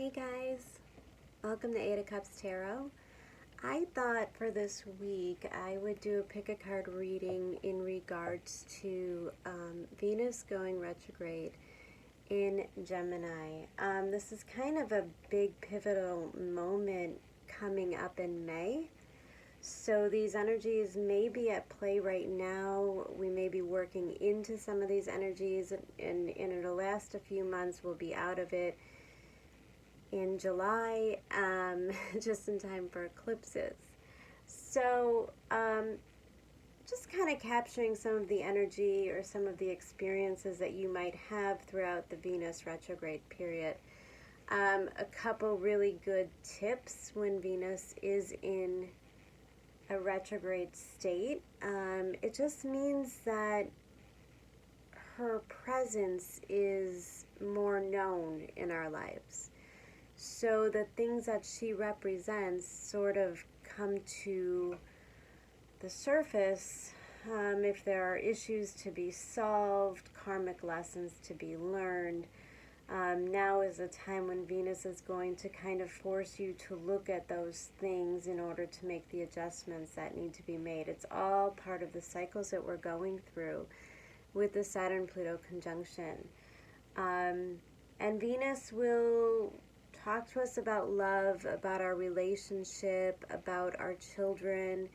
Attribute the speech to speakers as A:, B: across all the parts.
A: Hey guys, welcome to Eight of Cups Tarot. I thought for this week I would do a pick a card reading in regards to Venus going retrograde in Gemini. This is kind of a big pivotal moment coming up in May. So these energies may be at play right now. We may be working into some of these energies, and it'll last a few months. We'll be out of it in July, just in time for eclipses. So just kind of capturing some of the energy or some of the experiences that you might have throughout the Venus retrograde period. A couple really good tips when Venus is in a retrograde state. It just means that her presence is more known in our lives. So the things that she represents sort of come to the surface. If there are issues to be solved, karmic lessons to be learned, now is a time when Venus is going to kind of force you to look at those things in order to make the adjustments that need to be made. It's all part of the cycles that we're going through with the Saturn-Pluto conjunction. And Venus will talk to us about love, about our relationship, about our children,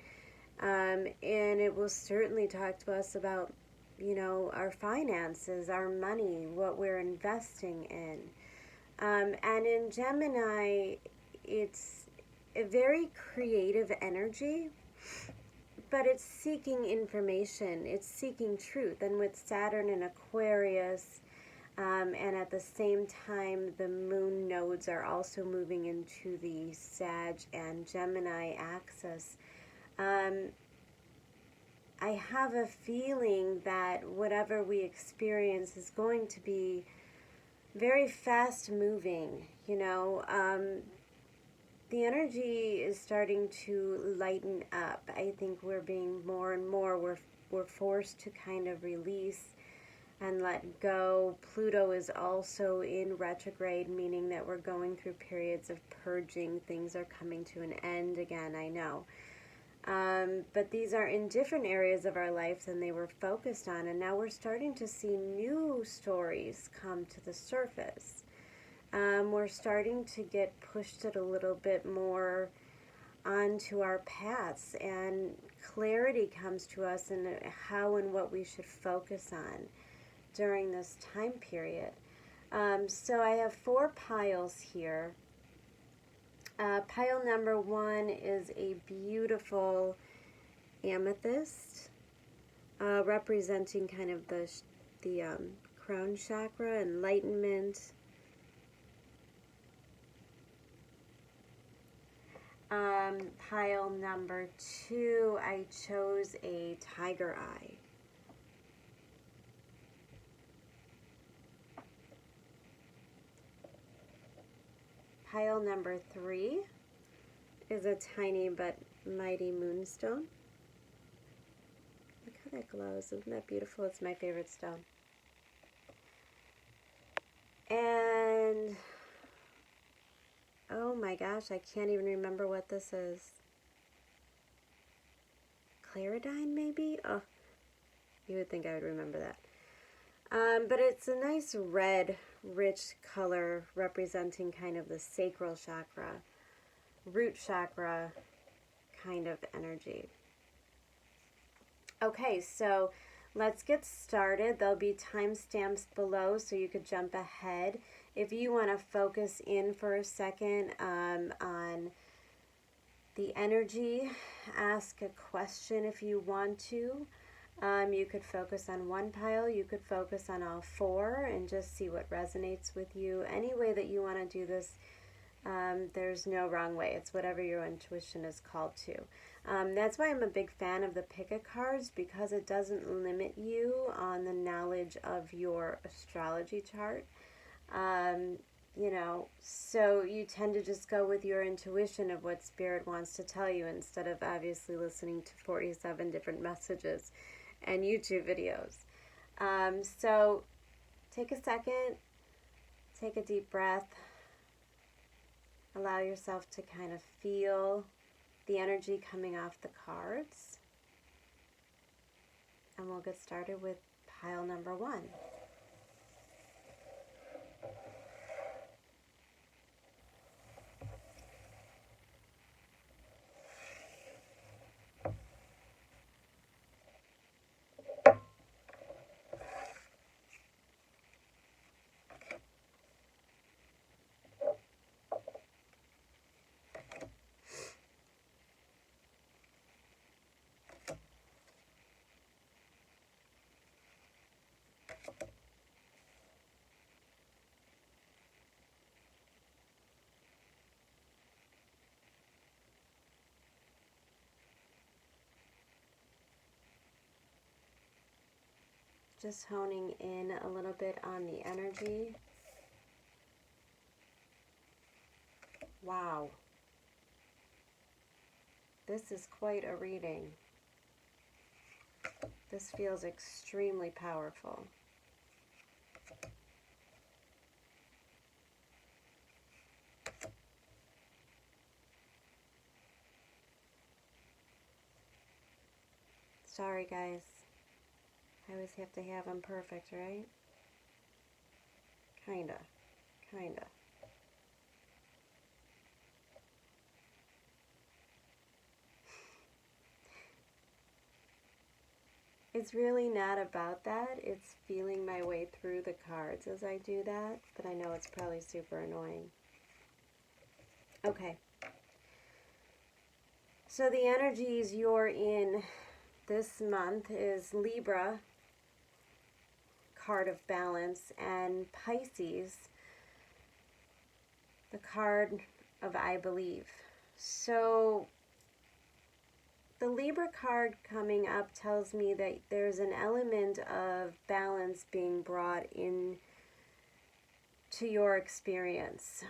A: and it will certainly talk to us about, our finances, our money, what we're investing in. And in Gemini, it's a very creative energy, but it's seeking information, it's seeking truth. And with Saturn in Aquarius, and at the same time, the moon nodes are also moving into the Sag and Gemini axis. I have a feeling that whatever we experience is going to be very fast moving, The energy is starting to lighten up. I think we're being more and more, we're forced to kind of release and let go. Pluto is also in retrograde, meaning that we're going through periods of purging. Things are coming to an end again, I know. But these are in different areas of our life than they were focused on, and now we're starting to see new stories come to the surface. We're starting to get pushed a little bit more onto our paths, and clarity comes to us in how and what we should focus on during this time period. So I have 4 piles here. Pile number 1 is a beautiful amethyst, representing kind of the crown chakra, enlightenment. Pile number 2, I chose a tiger eye. Pile number 3 is a tiny but mighty moonstone. Look how that glows. Isn't that beautiful? It's my favorite stone. And, oh my gosh, I can't even remember what this is. Claridine, maybe? Oh, you would think I would remember that. But it's a nice red, rich color representing kind of the sacral chakra, root chakra kind of energy. Okay, so let's get started. There'll be timestamps below so you could jump ahead. If you want to focus in for a second on the energy, ask a question if you want to. You could focus on one pile, you could focus on all 4 and just see what resonates with you. Any way that you want to do this, there's no wrong way. It's whatever your intuition is called to. That's why I'm a big fan of the pick-a cards, because it doesn't limit you on the knowledge of your astrology chart. So you tend to just go with your intuition of what Spirit wants to tell you, instead of obviously listening to 47 different messages and YouTube videos. So take a second, take a deep breath, Allow yourself to kind of feel the energy coming off the cards. And we'll get started with pile number 1. Just honing in a little bit on the energy. Wow. This is quite a reading. This feels extremely powerful. Sorry, guys. I always have to have them perfect, right? Kinda. It's really not about that. It's feeling my way through the cards as I do that, but I know it's probably super annoying. Okay. So the energies you're in this month is Libra, card of balance, and Pisces, the card of I believe. So the Libra card coming up tells me that there's an element of balance being brought in to your experience.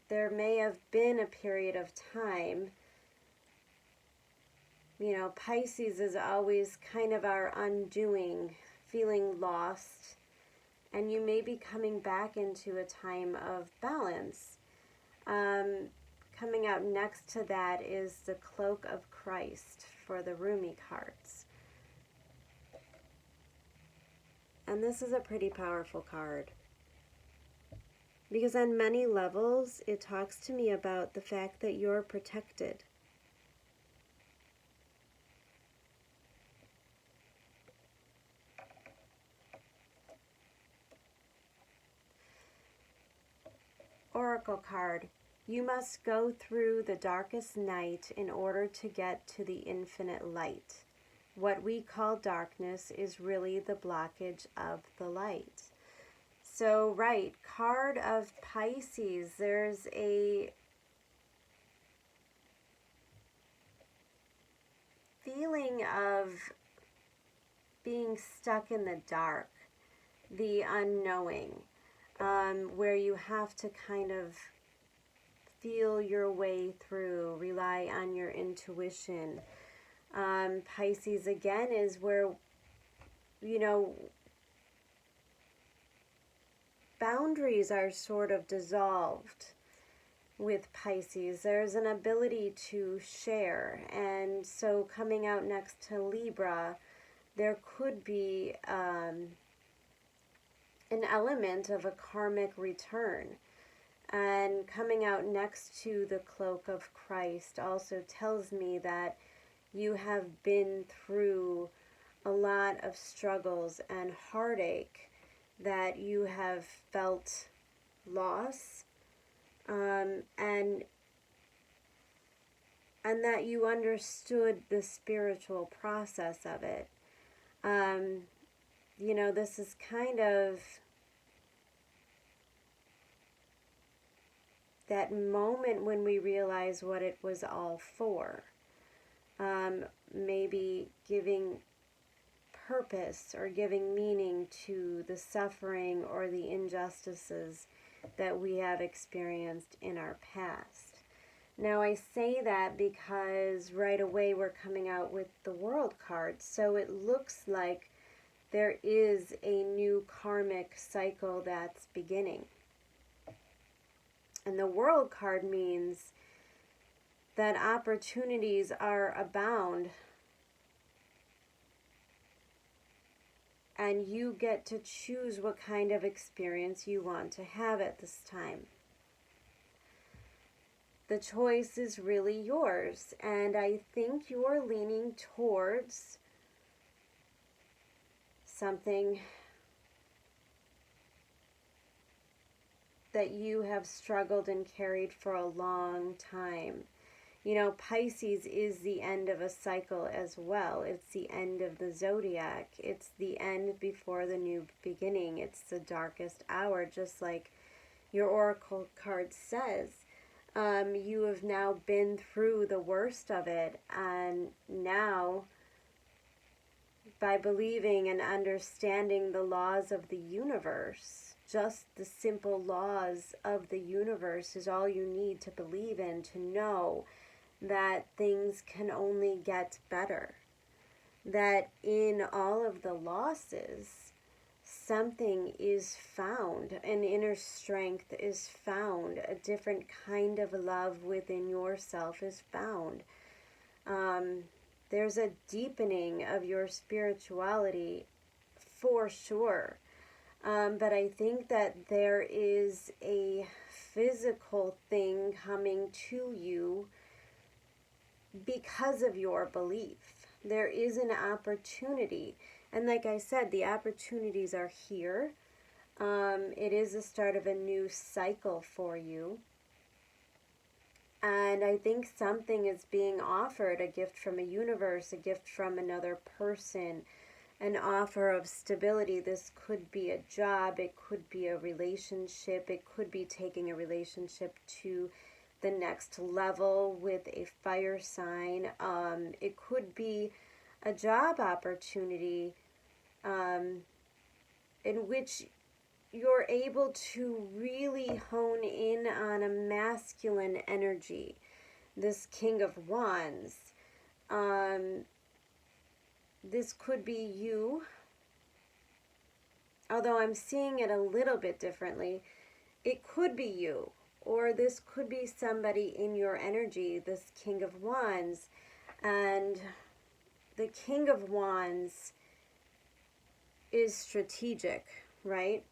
A: There may have been a period of time, you know, Pisces is always kind of our undoing, feeling lost, and you may be coming back into a time of balance. Coming out next to that is the Cloak of Christ for the Rumi cards. And this is a pretty powerful card, because on many levels it talks to me about the fact that you're protected. Oracle card. You must go through the darkest night in order to get to the infinite light. What we call darkness is really the blockage of the light. So, right, card of Pisces, there's a feeling of being stuck in the dark, the unknowing, where you have to kind of feel your way through, rely on your intuition. Pisces, again, is where, you know, boundaries are sort of dissolved with Pisces. There's an ability to share. And so coming out next to Libra, there could be an element of a karmic return. And coming out next to the Cloak of Christ also tells me that you have been through a lot of struggles and heartache, that you have felt loss, and that you understood the spiritual process of it. You know, this is kind of that moment when we realize what it was all for. Maybe giving purpose or giving meaning to the suffering or the injustices that we have experienced in our past. Now, I say that because right away we're coming out with the World card, so it looks like there is a new karmic cycle that's beginning. And the World card means that opportunities are abound. And you get to choose what kind of experience you want to have at this time. The choice is really yours. And I think you're leaning towards something that you have struggled and carried for a long time. You know, Pisces is the end of a cycle as well. It's the end of the zodiac. It's the end before the new beginning. It's the darkest hour, just like your oracle card says. You have now been through the worst of it, and now, by believing and understanding the laws of the universe, just the simple laws of the universe is all you need to believe in, to know that things can only get better. That in all of the losses, something is found, an inner strength is found, a different kind of love within yourself is found. There's a deepening of your spirituality for sure. But I think that there is a physical thing coming to you because of your belief. There is an opportunity. And like I said, the opportunities are here. It is the start of a new cycle for you. And I think something is being offered, a gift from a universe, a gift from another person, an offer of stability. This could be a job, it could be a relationship, it could be taking a relationship to the next level with a fire sign. It could be a job opportunity in which you're able to really hone in on a masculine energy. This King of Wands. This could be you, although I'm seeing it a little bit differently. It could be you, or this could be somebody in your energy, this King of Wands. And the King of Wands is strategic, right?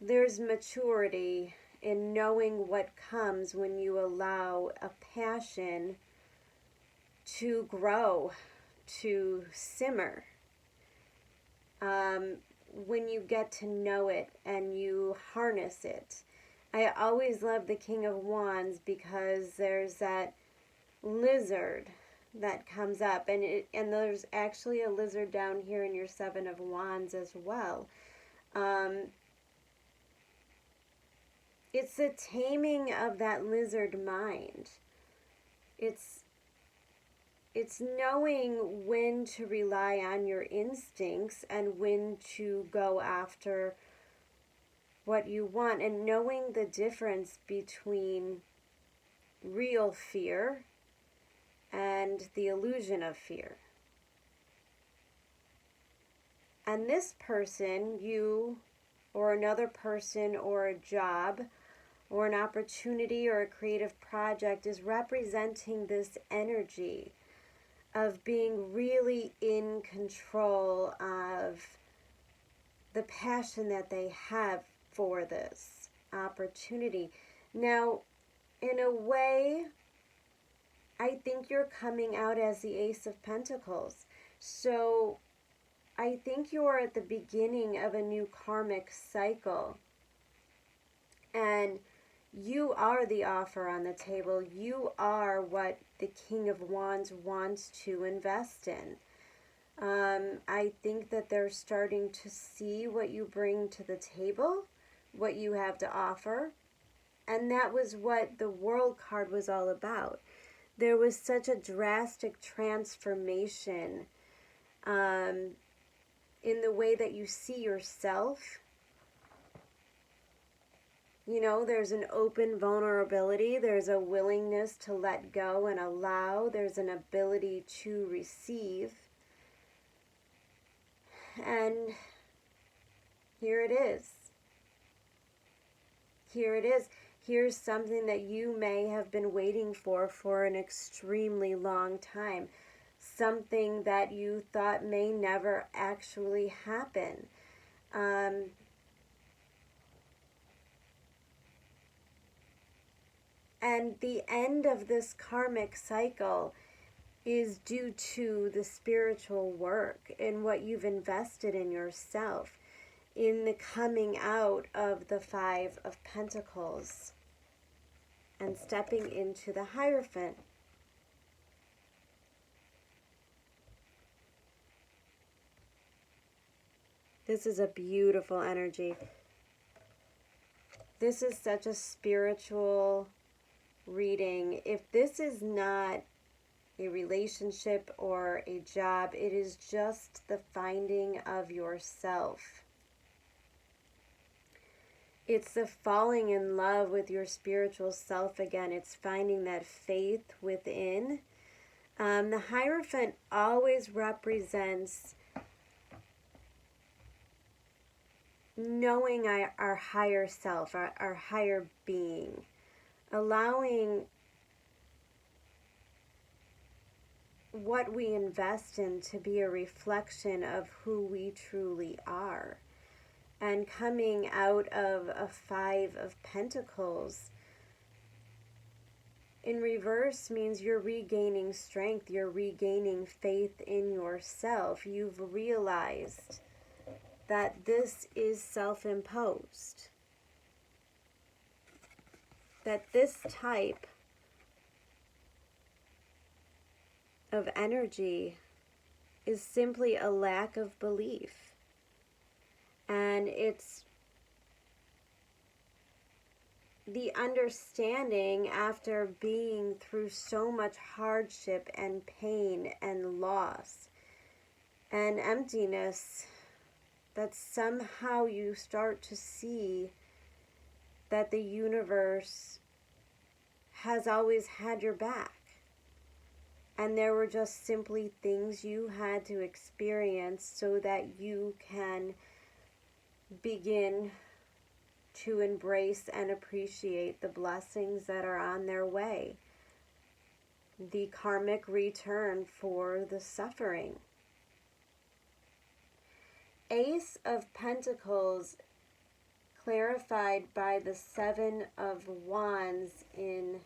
A: There's maturity in knowing what comes when you allow a passion to grow, to simmer. When you get to know it and you harness it. I always love the King of Wands because there's that lizard that comes up, and there's actually a lizard down here in your Seven of Wands as well. It's the taming of that lizard mind. It's knowing when to rely on your instincts and when to go after what you want, and knowing the difference between real fear and the illusion of fear. And this person, you or another person or a job or an opportunity or a creative project, is representing this energy of being really in control of the passion that they have for this opportunity. Now, in a way, I think you're coming out as the Ace of Pentacles. So I think you're at the beginning of a new karmic cycle. And you are the offer on the table. You are what the King of Wands wants to invest in. I think that they're starting to see what you bring to the table, what you have to offer. And that was what the World card was all about. There was such a drastic transformation in the way that you see yourself. You know, there's an open vulnerability. There's a willingness to let go and allow. There's an ability to receive. And Here it is. Here it is. Here's something that you may have been waiting for an extremely long time. Something that you thought may never actually happen. And the end of this karmic cycle is due to the spiritual work and what you've invested in yourself, in the coming out of the Five of Pentacles and stepping into the Hierophant. This is a beautiful energy. This is such a spiritual reading. If this is not a relationship or a job, it is just the finding of yourself. It's the falling in love with your spiritual self again. It's finding that faith within. The Hierophant always represents knowing our higher self, our higher being, allowing what we invest in to be a reflection of who we truly are. And coming out of a Five of Pentacles in reverse means you're regaining strength, you're regaining faith in yourself. You've realized that this is self-imposed, that this type of energy is simply a lack of belief. And it's the understanding after being through so much hardship and pain and loss and emptiness that somehow you start to see that the universe has always had your back. And there were just simply things you had to experience so that you can begin to embrace and appreciate the blessings that are on their way. The karmic return for the suffering. Ace of Pentacles clarified by the Seven of Wands in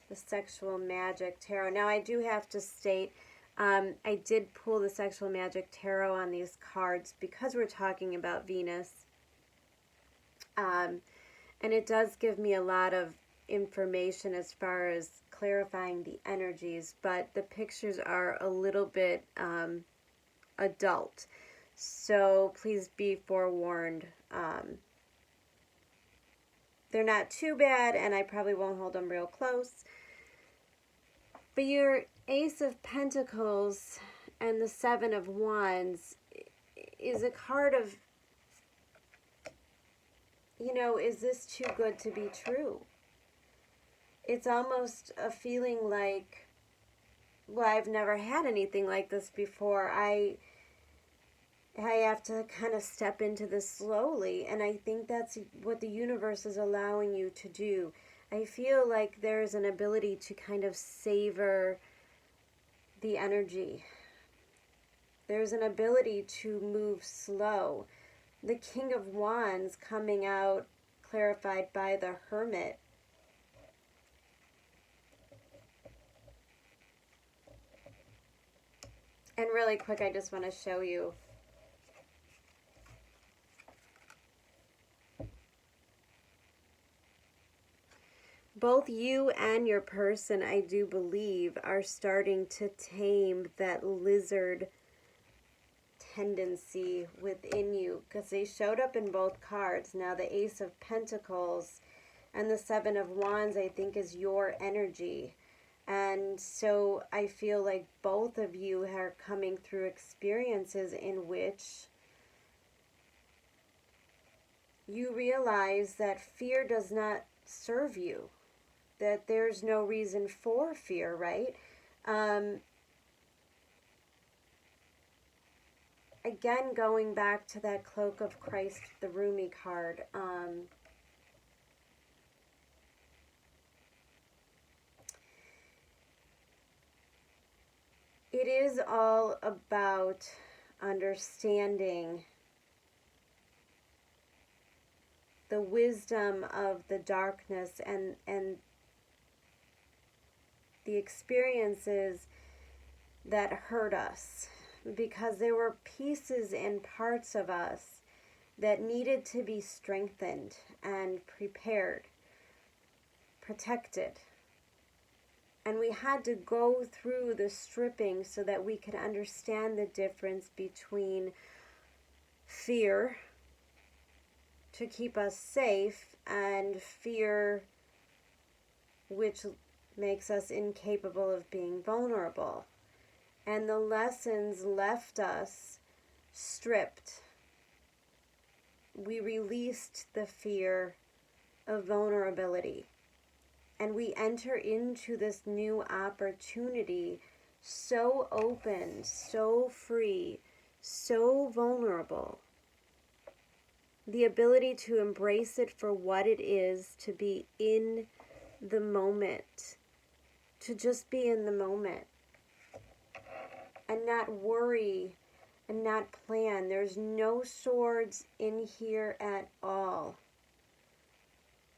A: the Sexual Magic Tarot. Now I do have to state, I did pull the Sexual Magic Tarot on these cards because we're talking about Venus. And it does give me a lot of information as far as clarifying the energies, but the pictures are a little bit adult. So please be forewarned. They're not too bad, and I probably won't hold them real close. But your Ace of Pentacles and the Seven of Wands is a card of, you know, is this too good to be true? It's almost a feeling like, well, I've never had anything like this before. I have to kind of step into this slowly, and I think that's what the universe is allowing you to do. I feel like there's an ability to kind of savor the energy. There's an ability to move slow. The King of Wands coming out clarified by the Hermit. And really quick, I just want to show you. Both you and your person, I do believe, are starting to tame that lizard tendency within you, because they showed up in both cards. Now the Ace of Pentacles and the Seven of Wands, I think, is your energy. And so I feel like both of you are coming through experiences in which you realize that fear does not serve you, that there's no reason for fear, right? again, going back to that Cloak of Christ, the Rumi card, it is all about understanding the wisdom of the darkness and the experiences that hurt us, because there were pieces and parts of us that needed to be strengthened and prepared, protected. And we had to go through the stripping so that we could understand the difference between fear to keep us safe and fear which makes us incapable of being vulnerable. And the lessons left us stripped. We released the fear of vulnerability. And we enter into this new opportunity so open, so free, so vulnerable. The ability to embrace it for what it is, to be in the moment, to just be in the moment and not worry and not plan. There's no swords in here at all.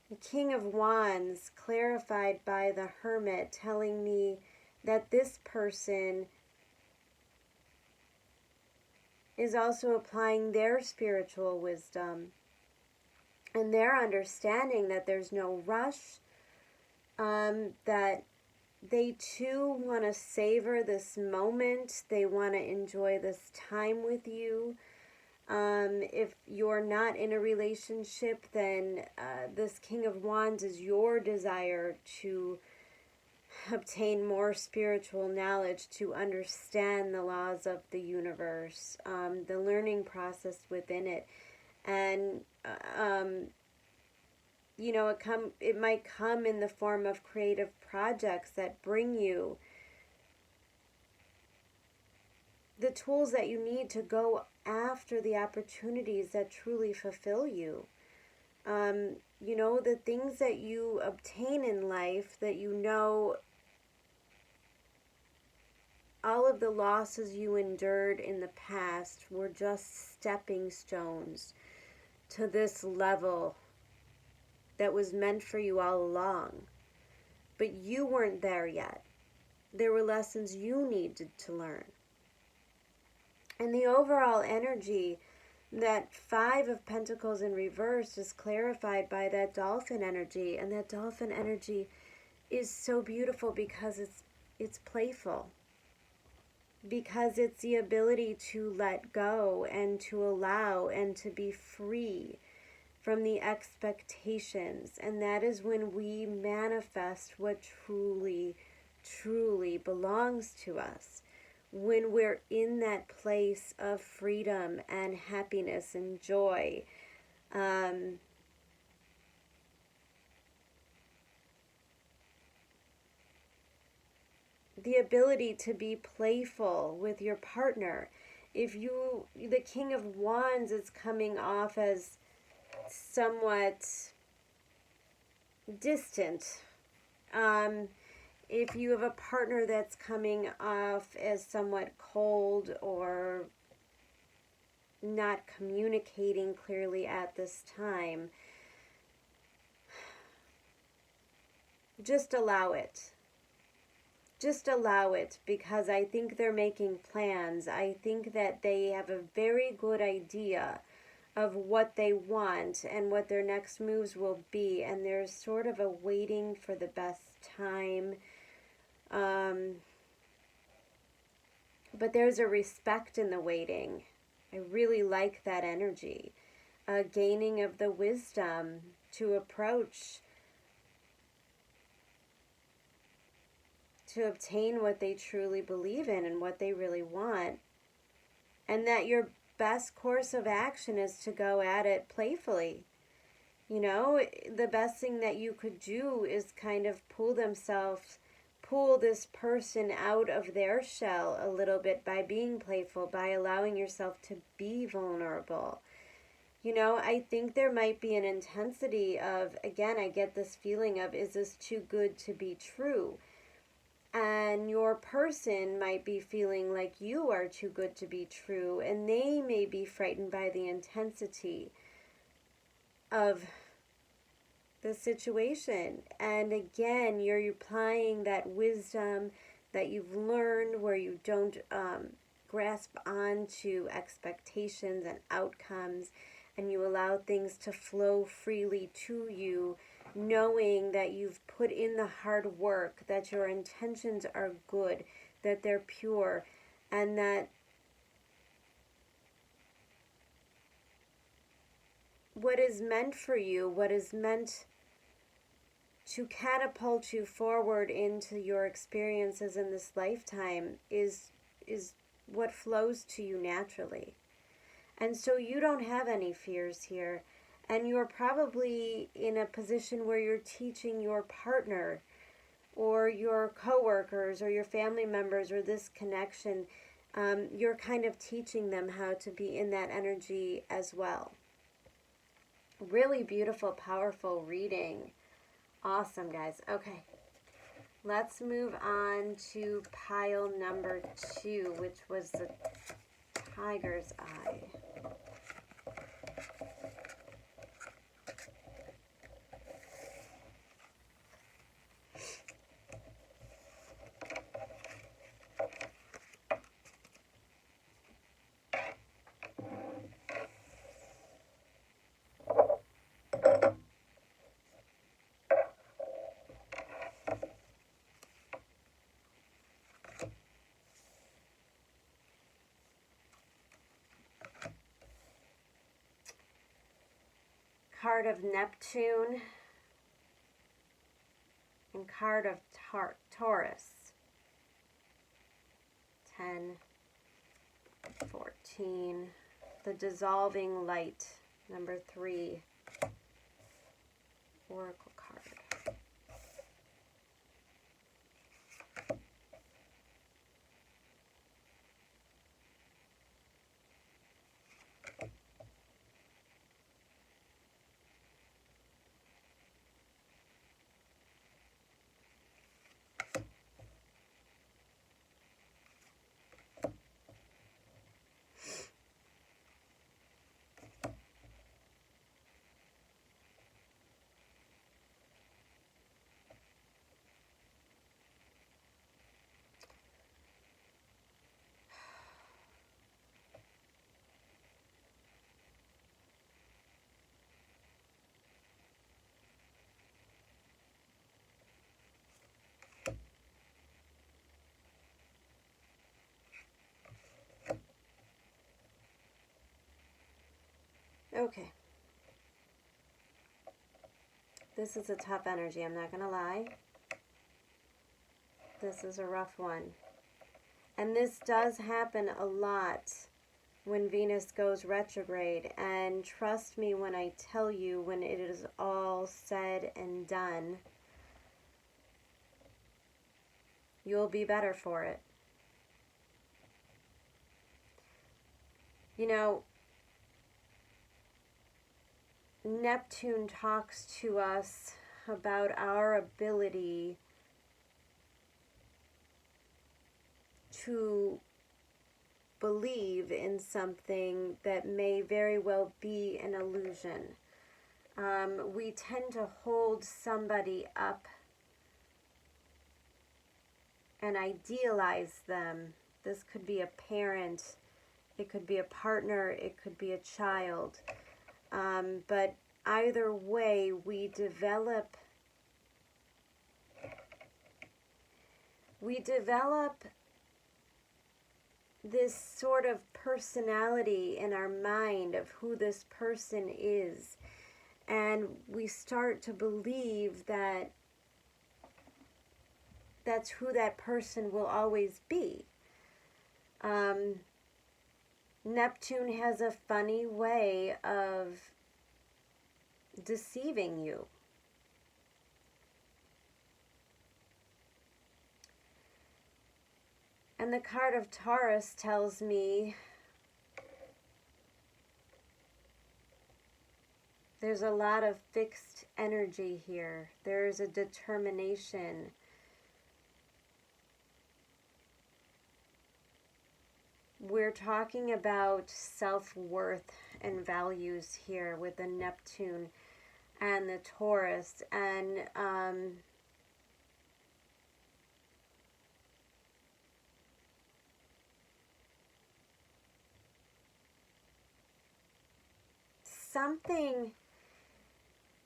A: The King of Wands, clarified by the Hermit, telling me that this person is also applying their spiritual wisdom and their understanding that there's no rush, that they too want to savor this moment. They want to enjoy this time with you. If you're not in a relationship, then this King of Wands is your desire to obtain more spiritual knowledge, to understand the laws of the universe, the learning process within it. And, you know, it might come in the form of creative projects that bring you the tools that you need to go after the opportunities that truly fulfill you. You know, the things that you obtain in life, that you know, all of the losses you endured in the past were just stepping stones to this level that was meant for you all along. But you weren't there yet. There were lessons you needed to learn. And the overall energy, that Five of Pentacles in reverse, is clarified by that dolphin energy. And that dolphin energy is so beautiful because it's playful. Because it's the ability to let go and to allow and to be free from the expectations. And that is when we manifest what truly, truly belongs to us. When we're in that place of freedom and happiness and joy. The ability to be playful with your partner. If the King of Wands is coming off as somewhat distant, if you have a partner that's coming off as somewhat cold or not communicating clearly at this time, just allow it. Just allow it, because I think they're making plans. I think that they have a very good idea of what they want and what their next moves will be, and there's sort of a waiting for the best time. But there's a respect in the waiting. I really like that energy. A gaining of the wisdom to approach, to obtain what they truly believe in and what they really want. And that your best course of action is to go at it playfully. You know, the best thing that you could do is kind of pull themselves pull this person out of their shell a little bit by being playful, by allowing yourself to be vulnerable. You know, I think there might be an intensity of, again, I get this feeling of, is this too good to be true? And your person might be feeling like you are too good to be true, and they may be frightened by the intensity of the situation. And again, you're applying that wisdom that you've learned, where you don't grasp onto expectations and outcomes, and you allow things to flow freely to you, knowing that you've put in the hard work, that your intentions are good, that they're pure, and that what is meant for you, what is meant to catapult you forward into your experiences in this lifetime is what flows to you naturally. And so you don't have any fears here. And you're probably in a position where you're teaching your partner or your coworkers or your family members or this connection. You're kind of teaching them how to be in that energy as well. Really beautiful, powerful reading. Awesome, guys. Okay. Let's move on to pile number 2, which was the Tiger's Eye. Card of Neptune and card of Taurus. 10, 14, the Dissolving Light, number 3, Oracle card. Okay. This is a tough energy, I'm not going to lie. This is a rough one. And this does happen a lot when Venus goes retrograde. And trust me when I tell you, when it is all said and done, you'll be better for it. You know, Neptune talks to us about our ability to believe in something that may very well be an illusion. We tend to hold somebody up and idealize them. This could be a parent, it could be a partner, it could be a child. But either way, we develop this sort of personality in our mind of who this person is. And we start to believe that that's who that person will always be. Neptune has a funny way of deceiving you. And the card of Taurus tells me there's a lot of fixed energy here. There's a determination. We're talking about self-worth and values here with the Neptune and the Taurus. And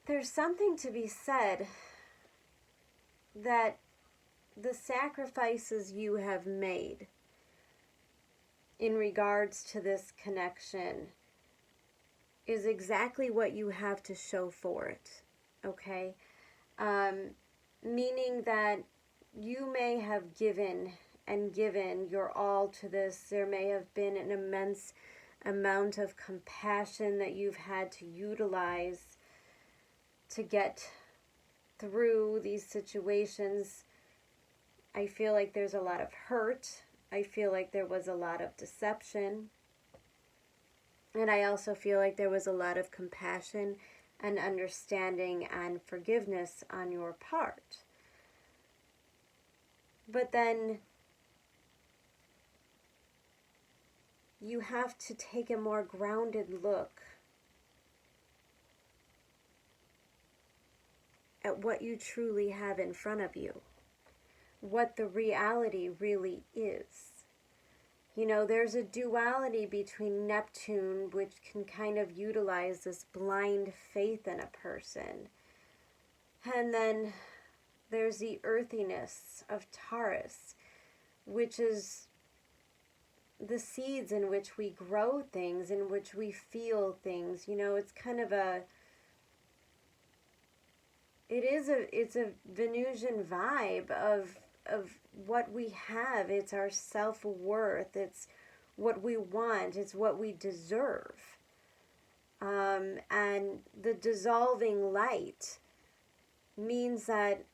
A: there's something to be said that the sacrifices you have made in regards to this connection is exactly what you have to show for it, okay? Meaning that you may have given and given your all to this. There may have been an immense amount of compassion that you've had to utilize to get through these situations. I feel like there's a lot of hurt. I feel like there was a lot of deception. And I also feel like there was a lot of compassion and understanding and forgiveness on your part. But then you have to take a more grounded look at what you truly have in front of you, what the reality really is. You know, there's a duality between Neptune, which can kind of utilize this blind faith in a person. And then there's the earthiness of Taurus, which is the seeds in which we grow things, in which we feel things. You know, it's kind of it's a Venusian vibe of what we have. It's our self-worth. It's what we want. It's what we deserve. And the dissolving light means that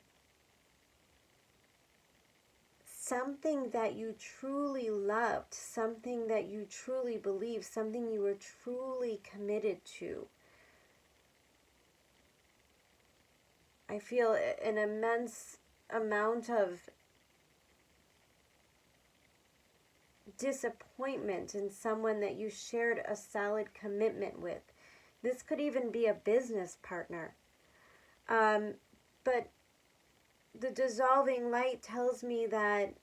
A: something that you truly loved, something that you truly believed, something you were truly committed to, I feel an immense amount of disappointment in someone that you shared a solid commitment with. This could even be a business partner. But the dissolving light tells me that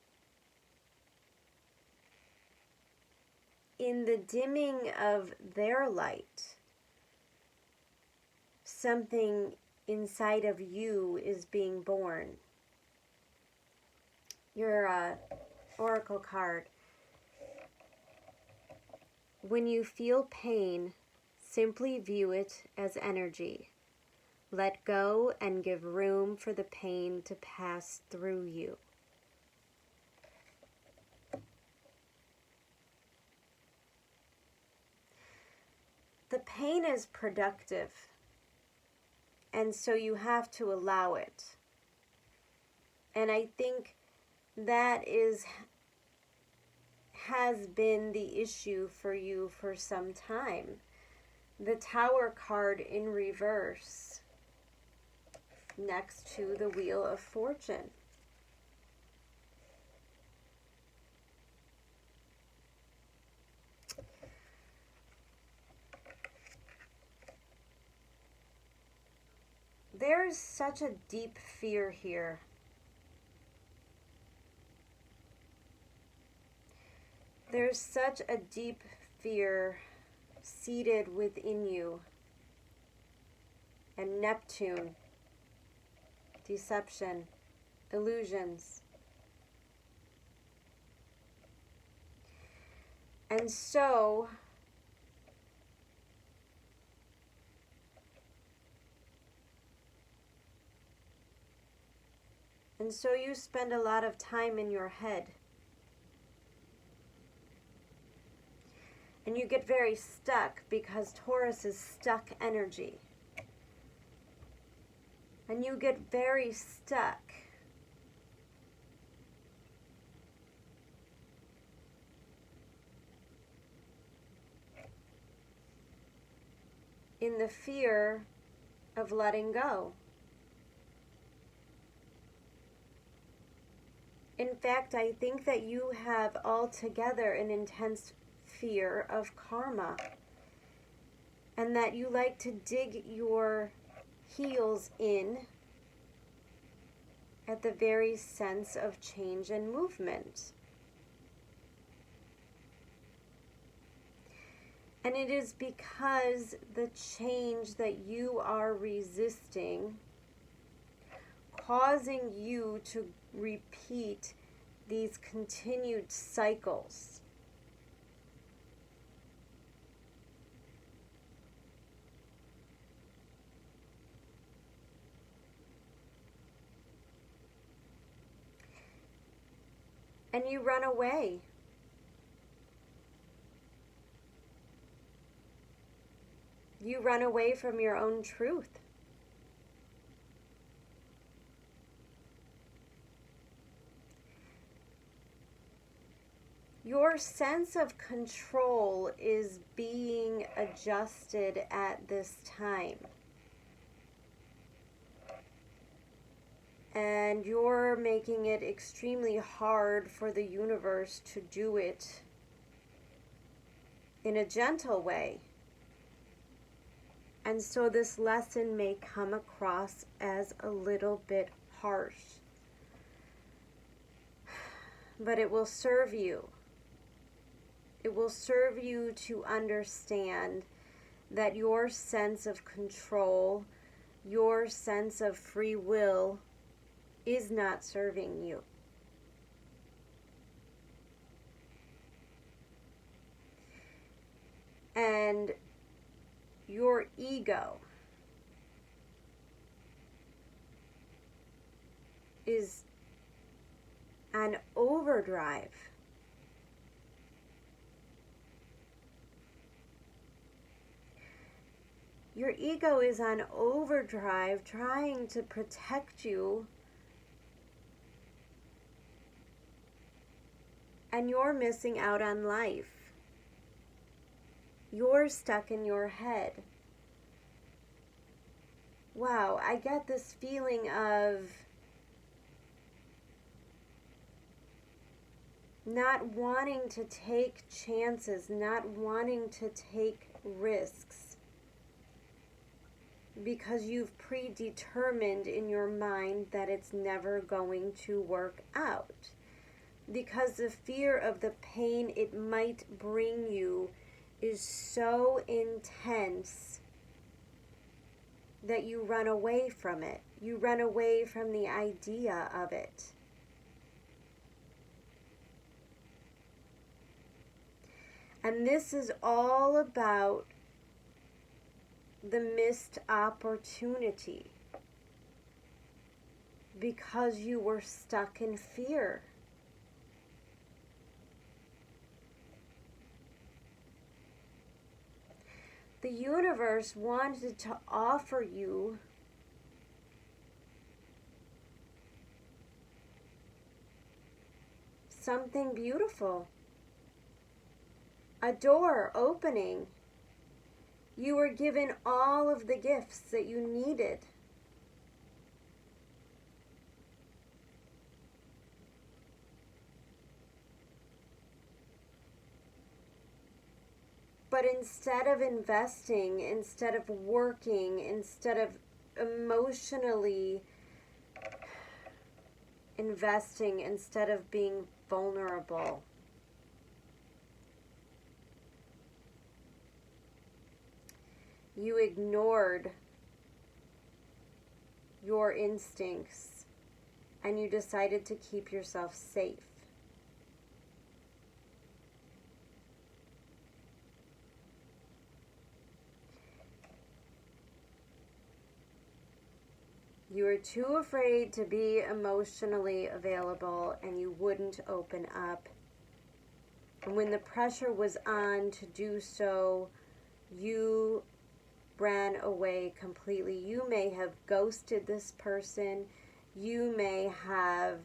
A: in the dimming of their light, something inside of you is being born. Your oracle card. When you feel pain, simply view it as energy. Let go and give room for the pain to pass through you. The pain is productive, and so you have to allow it. And I think that has been the issue for you for some time. The Tower card in reverse next to the Wheel of Fortune. There's such a deep fear here. There's such a deep fear seated within you. And Neptune, deception, illusions. And so you spend a lot of time in your head. And you get very stuck because Taurus is stuck energy. And you get very stuck in the fear of letting go. In fact, I think that you have altogether an intense fear of karma, and that you like to dig your heels in at the very sense of change and movement. And it is because the change that you are resisting, causing you to repeat these continued cycles. And you run away. You run away from your own truth. Your sense of control is being adjusted at this time. And you're making it extremely hard for the universe to do it in a gentle way. And so this lesson may come across as a little bit harsh. But it will serve you. It will serve you to understand that your sense of control, your sense of free will, is not serving you. And your ego is on overdrive. Your ego is on overdrive trying to protect you, and you're missing out on life. You're stuck in your head. Wow, I get this feeling of not wanting to take chances, not wanting to take risks, because you've predetermined in your mind that it's never going to work out. Because the fear of the pain it might bring you is so intense that you run away from it. You run away from the idea of it. And this is all about the missed opportunity because you were stuck in fear. The universe wanted to offer you something beautiful. A door opening. You were given all of the gifts that you needed. But instead of investing, instead of working, instead of emotionally investing, instead of being vulnerable, you ignored your instincts and you decided to keep yourself safe. You were too afraid to be emotionally available and you wouldn't open up. And when the pressure was on to do so, you ran away completely. You may have ghosted this person. You may have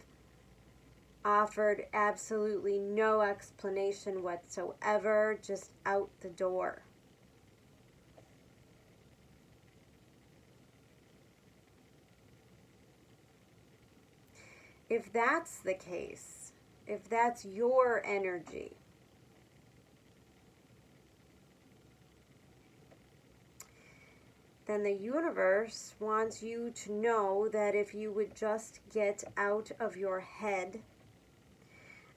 A: offered absolutely no explanation whatsoever, just out the door. If that's the case, if that's your energy, then the universe wants you to know that if you would just get out of your head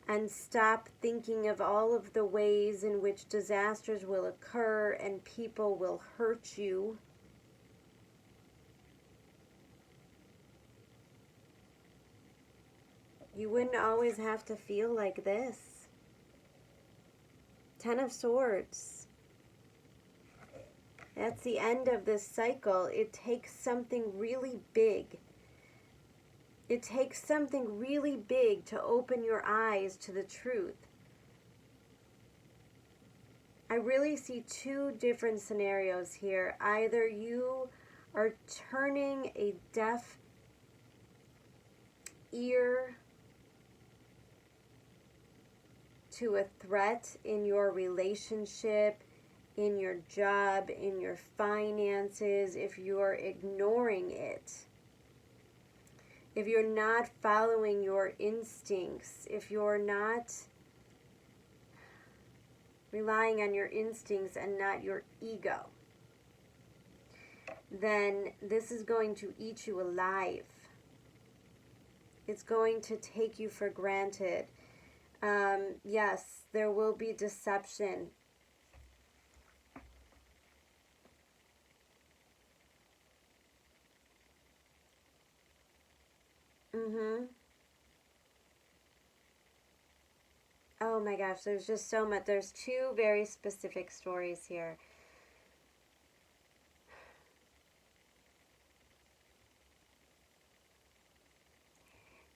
A: and stop thinking of all of the ways in which disasters will occur and people will hurt you, you wouldn't always have to feel like this. Ten of Swords. That's the end of this cycle. It takes something really big. It takes something really big to open your eyes to the truth. I really see two different scenarios here. Either you are turning a deaf ear to a threat in your relationship, in your job, in your finances, if you're ignoring it. If you're not following your instincts, if you're not relying on your instincts and not your ego, then this is going to eat you alive. It's going to take you for granted. Yes, there will be deception. Oh my gosh, there's just so much. There's two very specific stories here.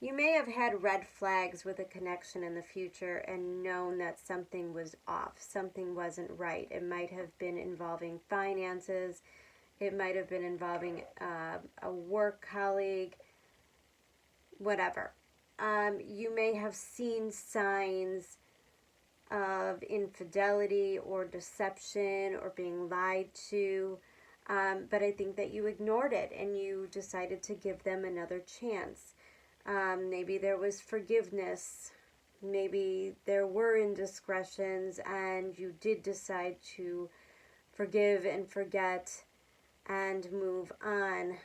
A: You may have had red flags with a connection in the future and known that something was off, something wasn't right. It might have been involving finances. It might have been involving a work colleague, whatever. You may have seen signs of infidelity or deception or being lied to, but I think that you ignored it and you decided to give them another chance. Maybe there was forgiveness. Maybe there were indiscretions and you did decide to forgive and forget and move on,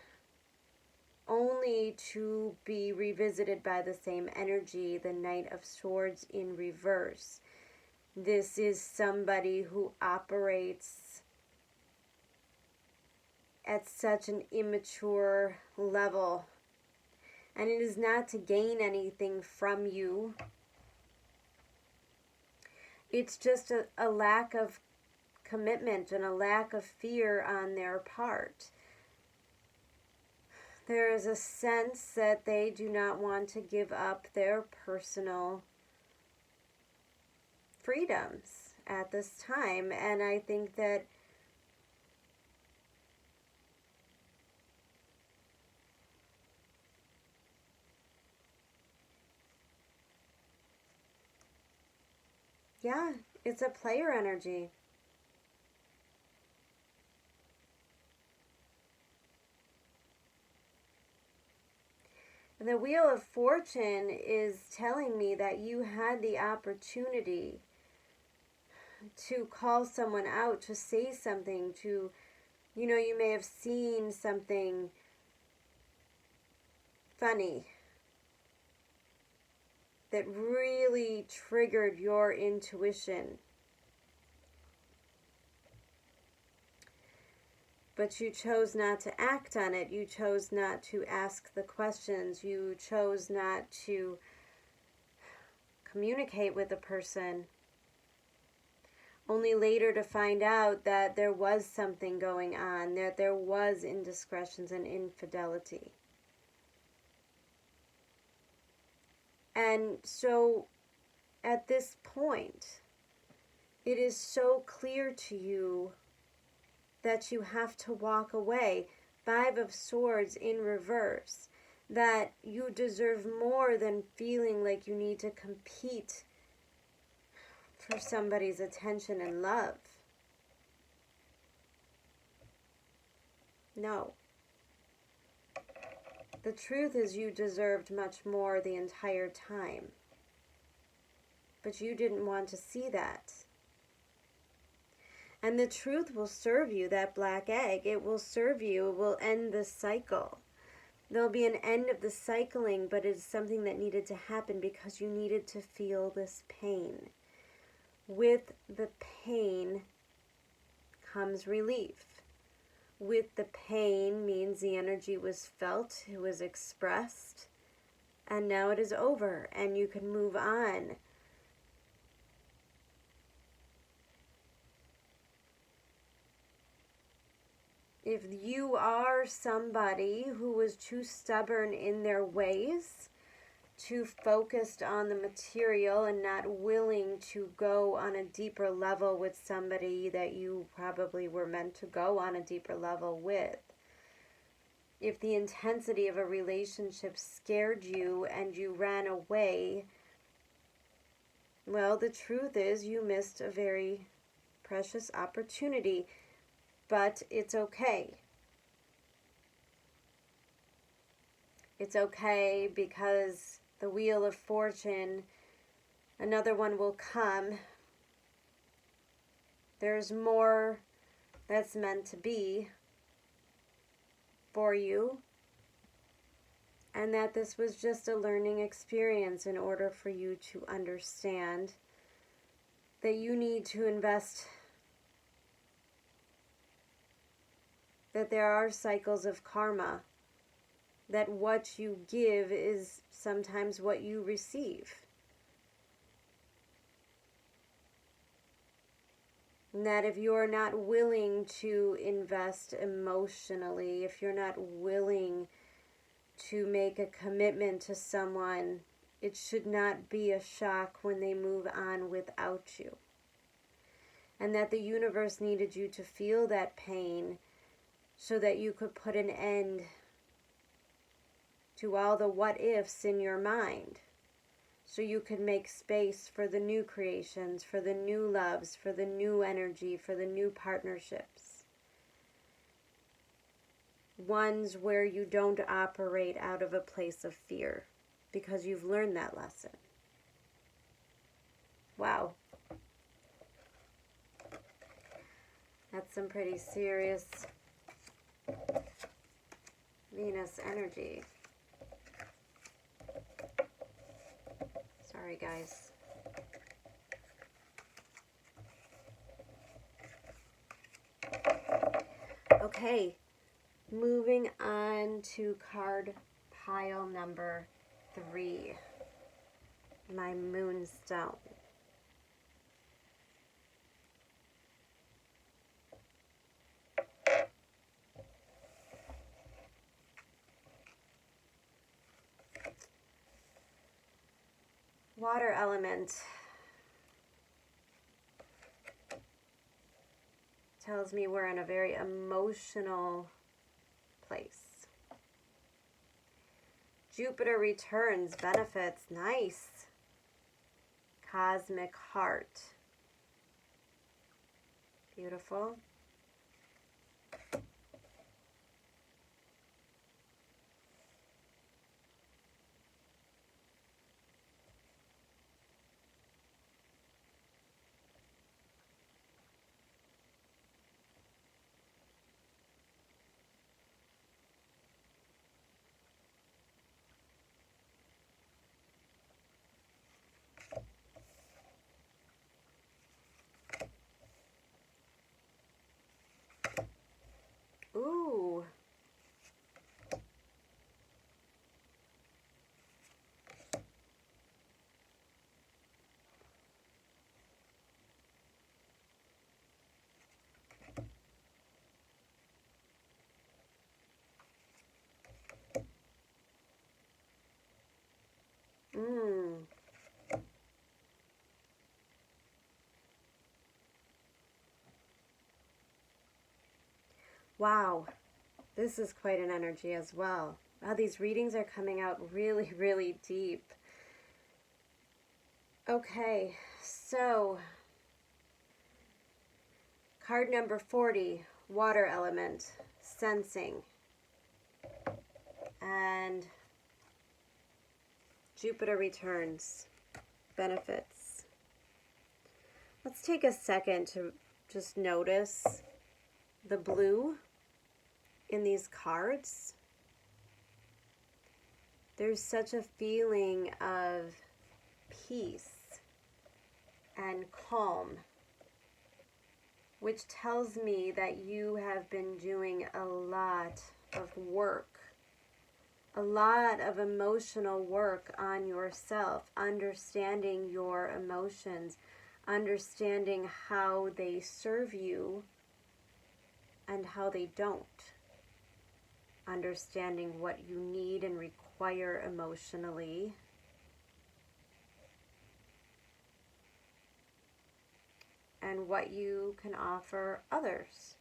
A: only to be revisited by the same energy, the Knight of Swords in reverse. This is somebody who operates at such an immature level. And it is not to gain anything from you. It's just a lack of commitment and a lack of fear on their part. There is a sense that they do not want to give up their personal freedoms at this time. And I think that yeah, it's a player energy. The Wheel of Fortune is telling me that you had the opportunity to call someone out, to say something, to, you may have seen something funny that really triggered your intuition. But you chose not to act on it. You chose not to ask the questions. You chose not to communicate with the person. Only later to find out that there was something going on, that there was indiscretions and infidelity. And so at this point, it is so clear to you that you have to walk away. 5 of Swords in reverse. That you deserve more than feeling like you need to compete for somebody's attention and love. No. The truth is you deserved much more the entire time. But you didn't want to see that. And the truth will serve you, that black egg. It will serve you. It will end the cycle. There'll be an end of the cycling, but it's something that needed to happen because you needed to feel this pain. With the pain comes relief. With the pain means the energy was felt, it was expressed, and now it is over and you can move on. If you are somebody who was too stubborn in their ways, too focused on the material and not willing to go on a deeper level with somebody that you probably were meant to go on a deeper level with, if the intensity of a relationship scared you and you ran away, well, the truth is you missed a very precious opportunity, but it's okay. It's okay because the Wheel of Fortune, another one will come. There's more that's meant to be for you, and that this was just a learning experience in order for you to understand that you need to invest, that there are cycles of karma, that what you give is sometimes what you receive. And that if you're not willing to invest emotionally, if you're not willing to make a commitment to someone, it should not be a shock when they move on without you. And that the universe needed you to feel that pain so that you could put an end to all the what ifs in your mind, so you could make space for the new creations, for the new loves, for the new energy, for the new partnerships. Ones where you don't operate out of a place of fear, because you've learned that lesson. Wow. That's some pretty serious Venus energy. Sorry, guys. Okay, moving on to card pile number 3, my Moonstone. Water element tells me we're in a very emotional place. Jupiter returns, benefits, nice. Cosmic heart. Beautiful. Ooh. Mmm. Wow, this is quite an energy as well. Wow, these readings are coming out really, really deep. Okay, so card number 40, water element, sensing. And Jupiter returns. Benefits. Let's take a second to just notice the blue in these cards. There's such a feeling of peace and calm, which tells me that you have been doing a lot of work, a lot of emotional work on yourself, understanding your emotions, understanding how they serve you and how they don't, understanding what you need and require emotionally, and what you can offer others.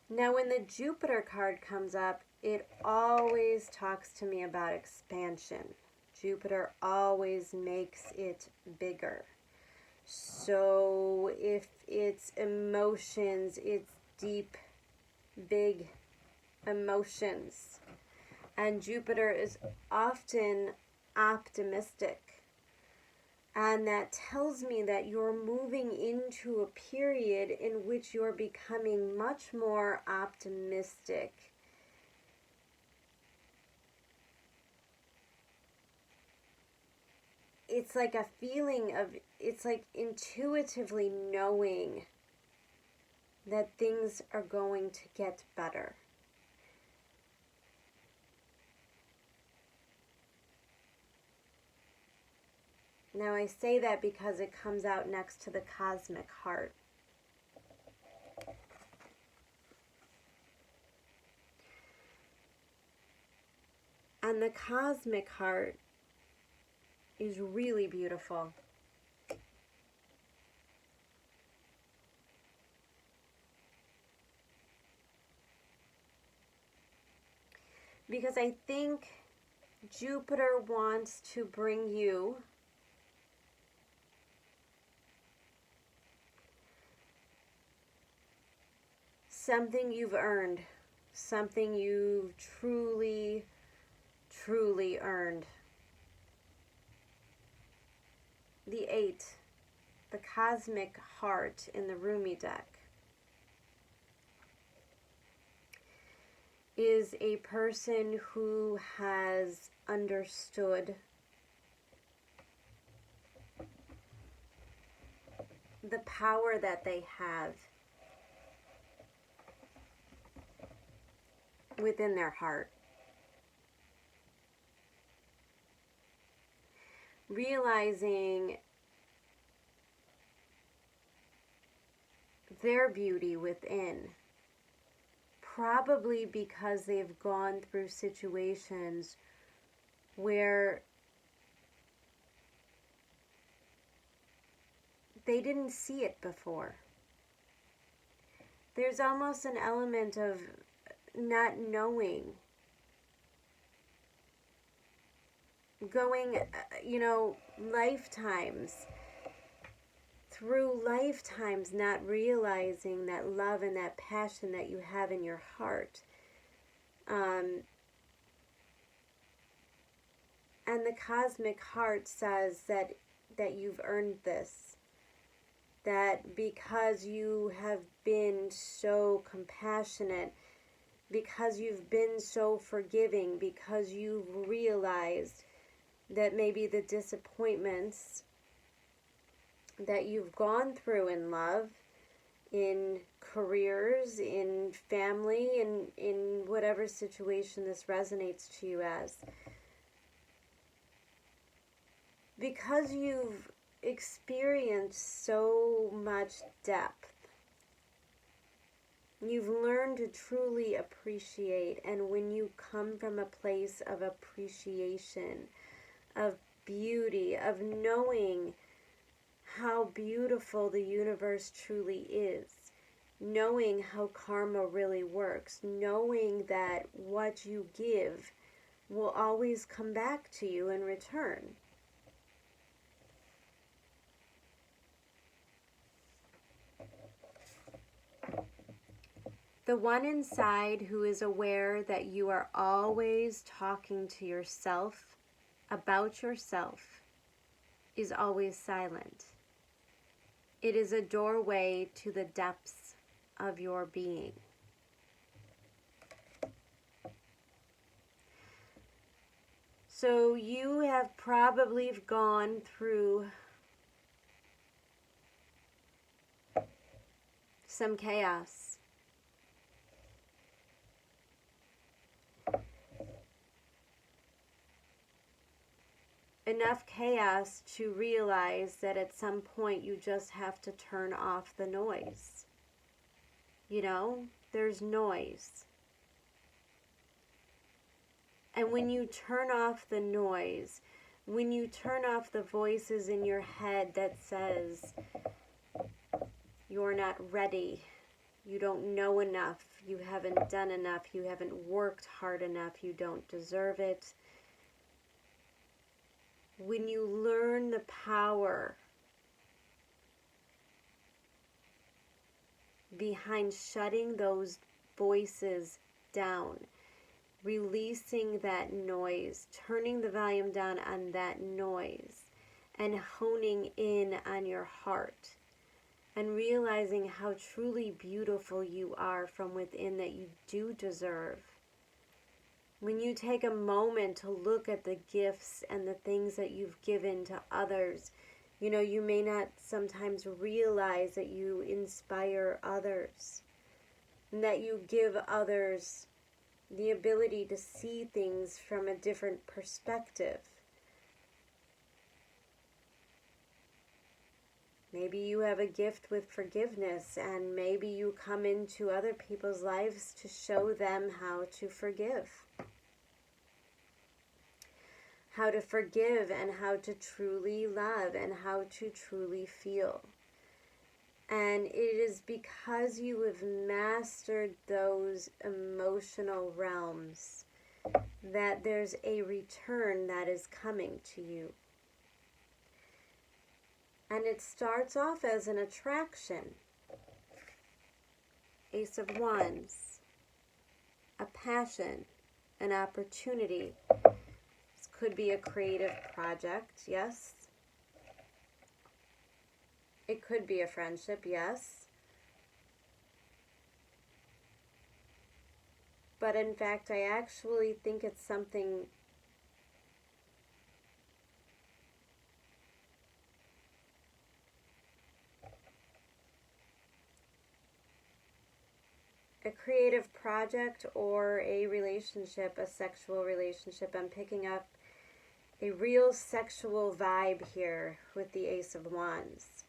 A: Now, when the Jupiter card comes up, it always talks to me about expansion. Jupiter always makes it bigger. So if it's emotions, it's deep, big emotions. And Jupiter is often optimistic. And that tells me that you're moving into a period in which you're becoming much more optimistic. It's like a feeling of, it's like intuitively knowing that things are going to get better. Now I say that because it comes out next to the cosmic heart. And the cosmic heart is really beautiful. Because I think Jupiter wants to bring you something you've earned, something you've truly, truly earned. The 8, the cosmic heart in the Rumi deck, is a person who has understood the power that they have within their heart. Realizing their beauty within, probably because they've gone through situations where they didn't see it before. There's almost an element of not knowing, going, through lifetimes not realizing that love and that passion that you have in your heart. And the cosmic heart says that you've earned this. That because you have been so compassionate, because you've been so forgiving, because you've realized that maybe the disappointments that you've gone through in love, in careers, in family, in whatever situation this resonates to you as, because you've experienced so much depth, you've learned to truly appreciate. And when you come from a place of appreciation, of beauty, of knowing how beautiful the universe truly is, knowing how karma really works, knowing that what you give will always come back to you in return. The one inside who is aware that you are always talking to yourself about yourself is always silent. It is a doorway to the depths of your being. So you have probably gone through some chaos. Enough chaos to realize that at some point you just have to turn off the noise. You know, there's noise. And when you turn off the noise, when you turn off the voices in your head that says, you're not ready, you don't know enough, you haven't done enough, you haven't worked hard enough, you don't deserve it. When you learn the power behind shutting those voices down, releasing that noise, turning the volume down on that noise, and honing in on your heart, and realizing how truly beautiful you are from within, that you do deserve. When you take a moment to look at the gifts and the things that you've given to others, you know, you may not sometimes realize that you inspire others, and that you give others the ability to see things from a different perspective. Maybe you have a gift with forgiveness, and maybe you come into other people's lives to show them how to forgive. How to forgive, and how to truly love, and how to truly feel. And it is because you have mastered those emotional realms that there's a return that is coming to you. And it starts off as an attraction. Ace of Wands. A passion. An opportunity. This could be a creative project, yes. It could be a friendship, yes. But in fact, I actually think it's something a creative project or a relationship, a sexual relationship. I'm picking up a real sexual vibe here with the Ace of Wands.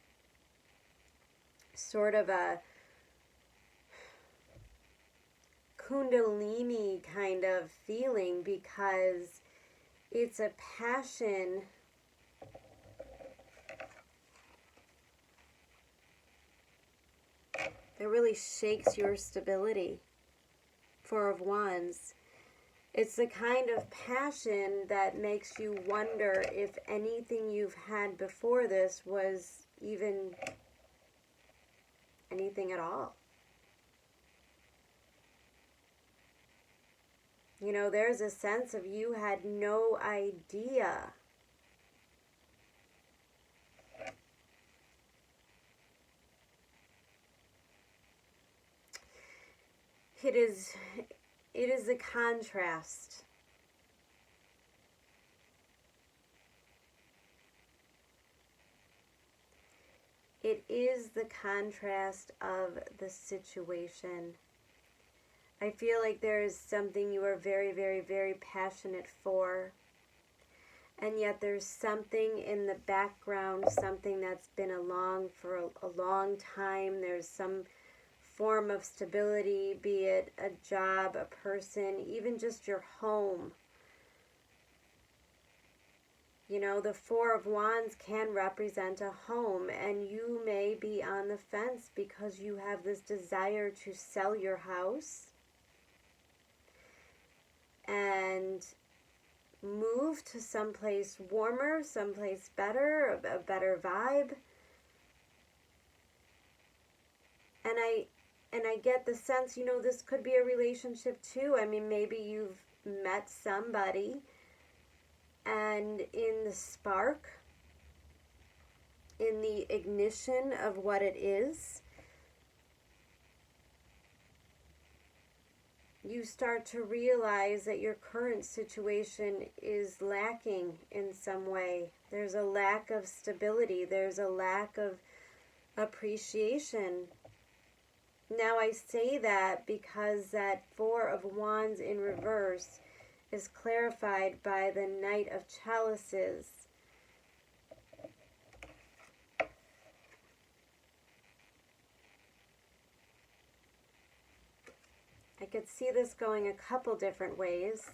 A: Sort of a Kundalini kind of feeling, because it's a passion that really shakes your stability. Four of Wands. It's the kind of passion that makes you wonder if anything you've had before this was even anything at all. You know, there's a sense of you had no idea it is a contrast. It is the contrast of the situation. I feel like there is something you are very, very, very passionate for, and yet there's something in the background, something that's been along for a long time. There's some form of stability, be it a job, a person, even just your home. You know, the Four of Wands can represent a home, and you may be on the fence because you have this desire to sell your house and move to someplace warmer, someplace better, a better vibe. And And I get the sense, you know, this could be a relationship too. I mean, maybe you've met somebody and in the spark, in the ignition of what it is, you start to realize that your current situation is lacking in some way. There's a lack of stability. There's a lack of appreciation. Now I say that because that Four of Wands in reverse is clarified by the Knight of Chalices. I could see this going a couple different ways.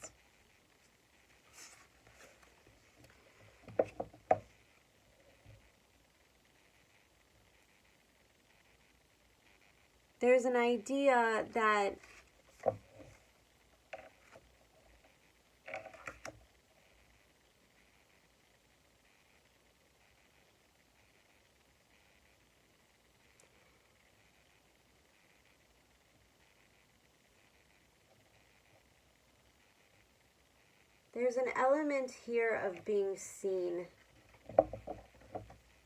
A: There's an idea that there's an element here of being seen.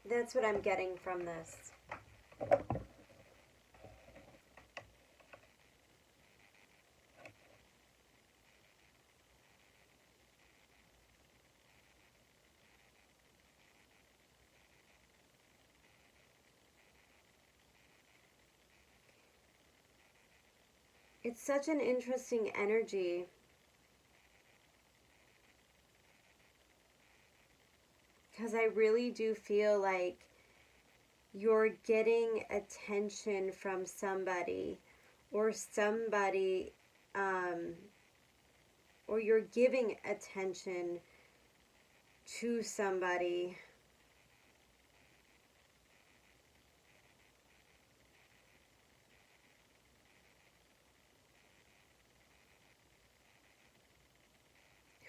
A: That's what I'm getting from this. It's such an interesting energy. Because I really do feel like you're getting attention from somebody, or somebody, or you're giving attention to somebody.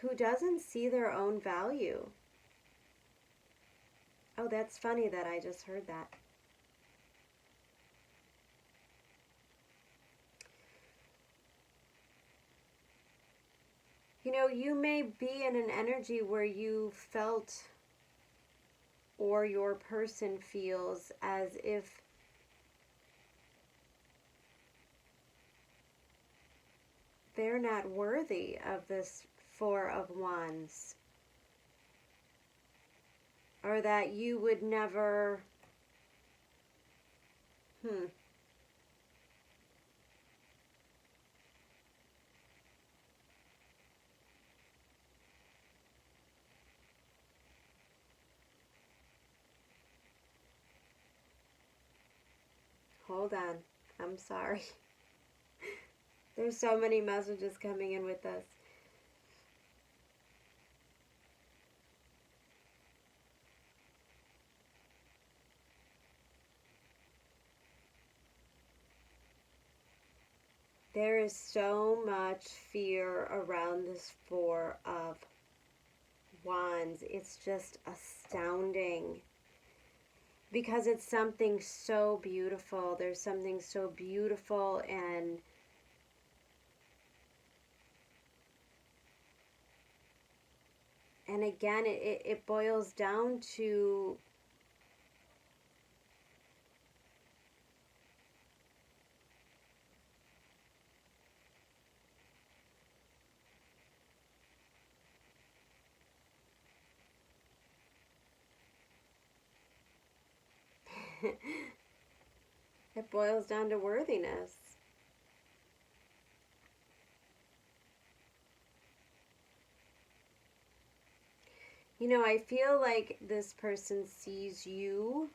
A: Who doesn't see their own value. Oh, that's funny that I just heard that. You know, you may be in an energy where you felt, or your person feels, as if they're not worthy of this Four of Wands. Or that you would never, Hold on, I'm sorry. There's so many messages coming in with this. There is so much fear around this Four of Wands. It's just astounding. Because it's something so beautiful. There's something so beautiful and again, it boils down to it boils down to worthiness. You know, I feel like this person sees you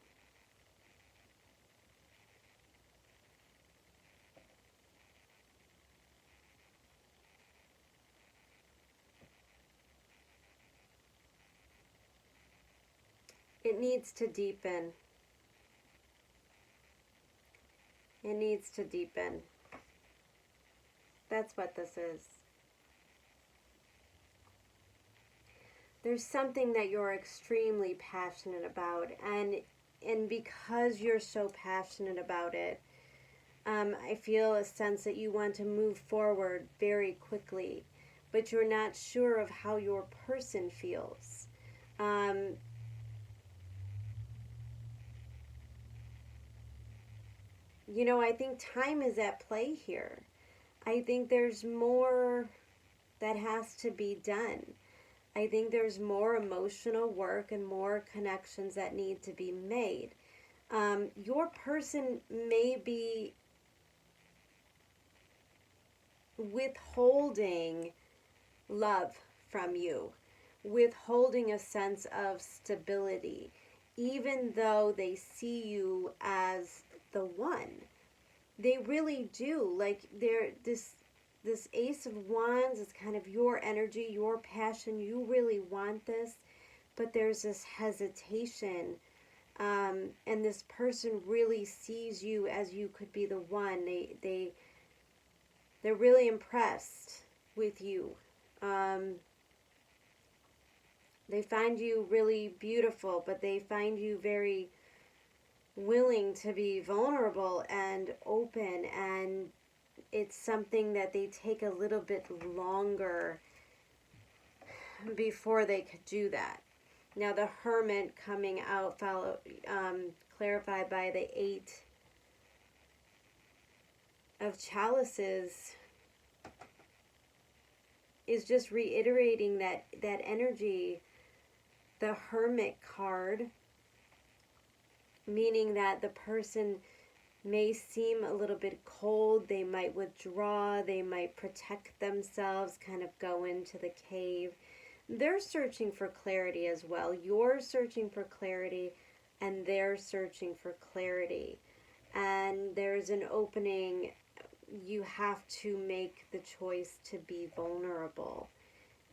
A: it needs to deepen. It needs to deepen. That's what this is. There's something that you're extremely passionate about, and because you're so passionate about it, I feel a sense that you want to move forward very quickly, but you're not sure of how your person feels. I think time is at play here. I think there's more that has to be done. I think there's more emotional work and more connections that need to be made. Your person may be withholding love from you, withholding a sense of stability, even though they see you as the one. They really do. Like, they're this Ace of Wands is kind of your energy, your passion. You really want this, but there's this hesitation. And this person really sees you as you could be the one. They're really impressed with you. They find you really beautiful, but they find you very willing to be vulnerable and open, and it's something that they take a little bit longer before they could do that. Now the Hermit coming out, clarified by the Eight of Chalices, is just reiterating that energy. The Hermit card, meaning that the person may seem a little bit cold, they might withdraw, they might protect themselves, kind of go into the cave. They're searching for clarity as well. You're searching for clarity, and they're searching for clarity. And there's an opening. You have to make the choice to be vulnerable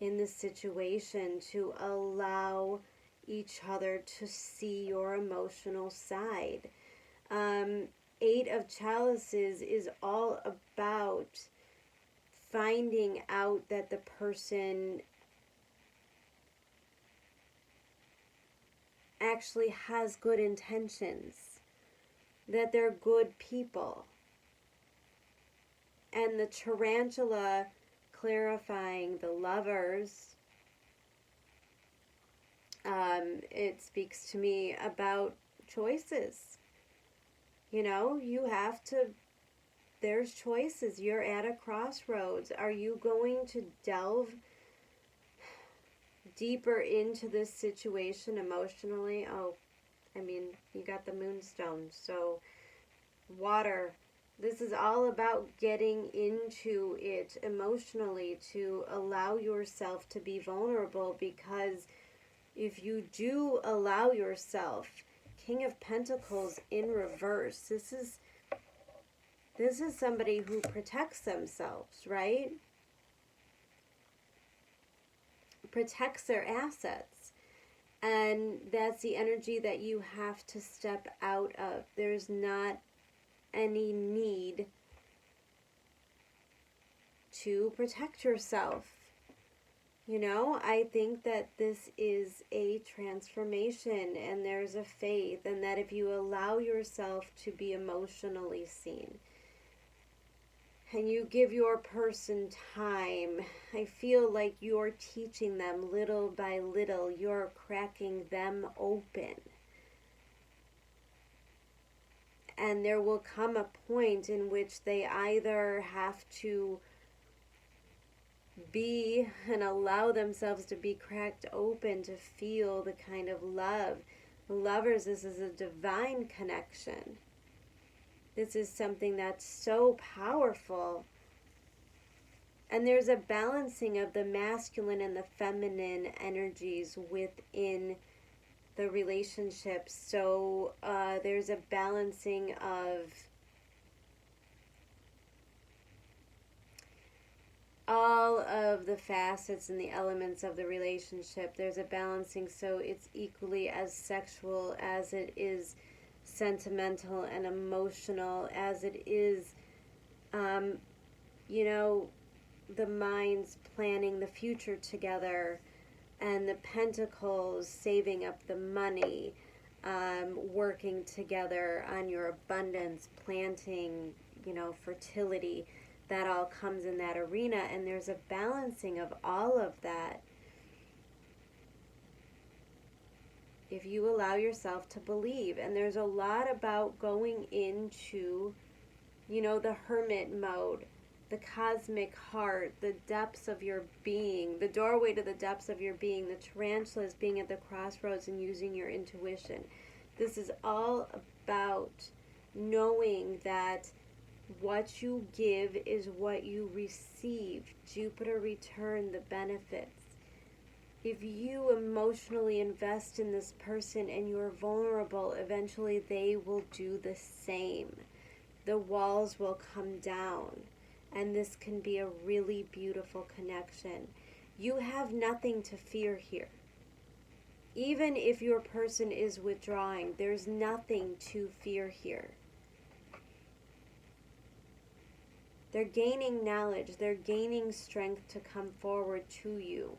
A: in this situation, to allow each other to see your emotional side. Eight of Chalices is all about finding out that the person actually has good intentions, that they're good people. And the Tarantula clarifying the Lovers, it speaks to me about choices. You have to, there's choices. You're at a crossroads. Are you going to delve deeper into this situation emotionally? You got the Moonstone. So, water. This is all about getting into it emotionally, to allow yourself to be vulnerable, because if you do allow yourself, King of Pentacles in reverse, this is somebody who protects themselves, right? Protects their assets. And that's the energy that you have to step out of. There's not any need to protect yourself. I think that this is a transformation, and there's a faith, and that if you allow yourself to be emotionally seen and you give your person time, I feel like you're teaching them little by little. You're cracking them open. And there will come a point in which they either have to be and allow themselves to be cracked open to feel the kind of love. Lovers, this is a divine connection. This is something that's so powerful. And there's a balancing of the masculine and the feminine energies within the relationship. So there's a balancing of all of the facets and the elements of the relationship. There's a balancing, so it's equally as sexual as it is sentimental and emotional, as it is, the minds planning the future together, and the Pentacles saving up the money. working together on your abundance, planting, fertility. That all comes in that arena, and there's a balancing of all of that if you allow yourself to believe. And there's a lot about going into, the hermit mode, the cosmic heart, the depths of your being, the doorway to the depths of your being, the tarantulas being at the crossroads and using your intuition. This is all about knowing that what you give is what you receive. Jupiter return the benefits. If you emotionally invest in this person and you're vulnerable, eventually they will do the same. The walls will come down, and this can be a really beautiful connection. You have nothing to fear here. Even if your person is withdrawing, there's nothing to fear here. They're gaining knowledge, they're gaining strength to come forward to you.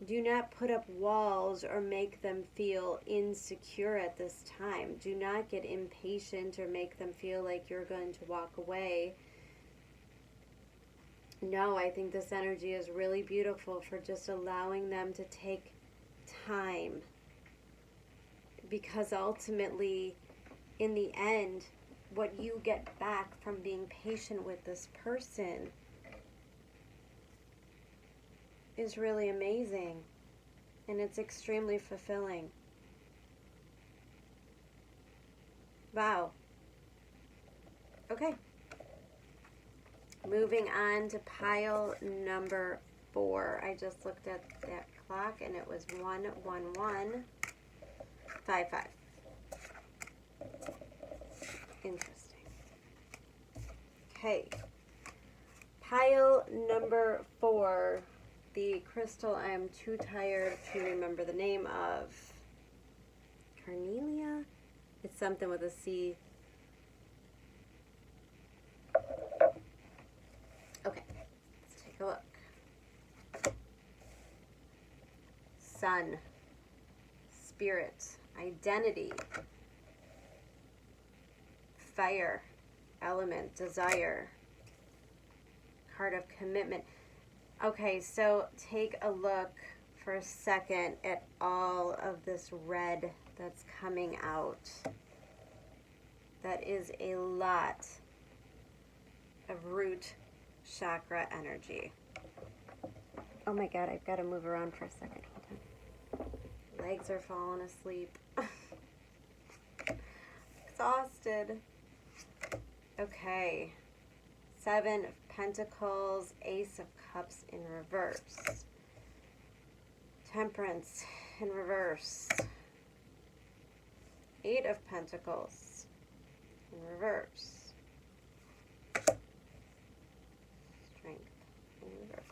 A: Do not put up walls or make them feel insecure at this time. Do not get impatient or make them feel like you're going to walk away. No, I think this energy is really beautiful for just allowing them to take time. Because ultimately, in the end, what you get back from being patient with this person is really amazing, and it's extremely fulfilling. Wow. Okay. Moving on to pile number 4. I just looked at that clock and it was 11155. Interesting. Okay. Pile number 4. The crystal I am too tired to remember the name of. Carnelian? It's something with a C. Okay, let's take a look. Sun, spirit, identity, fire, element, desire, card of commitment. Okay, so take a look for a second at all of this red that's coming out. That is a lot of root chakra energy. Oh my God, I've got to move around for a second. Hold on. Legs are falling asleep. Exhausted. Okay. 7 of Pentacles, Ace of Cups in reverse. Temperance in reverse. 8 of Pentacles in reverse. Strength in reverse.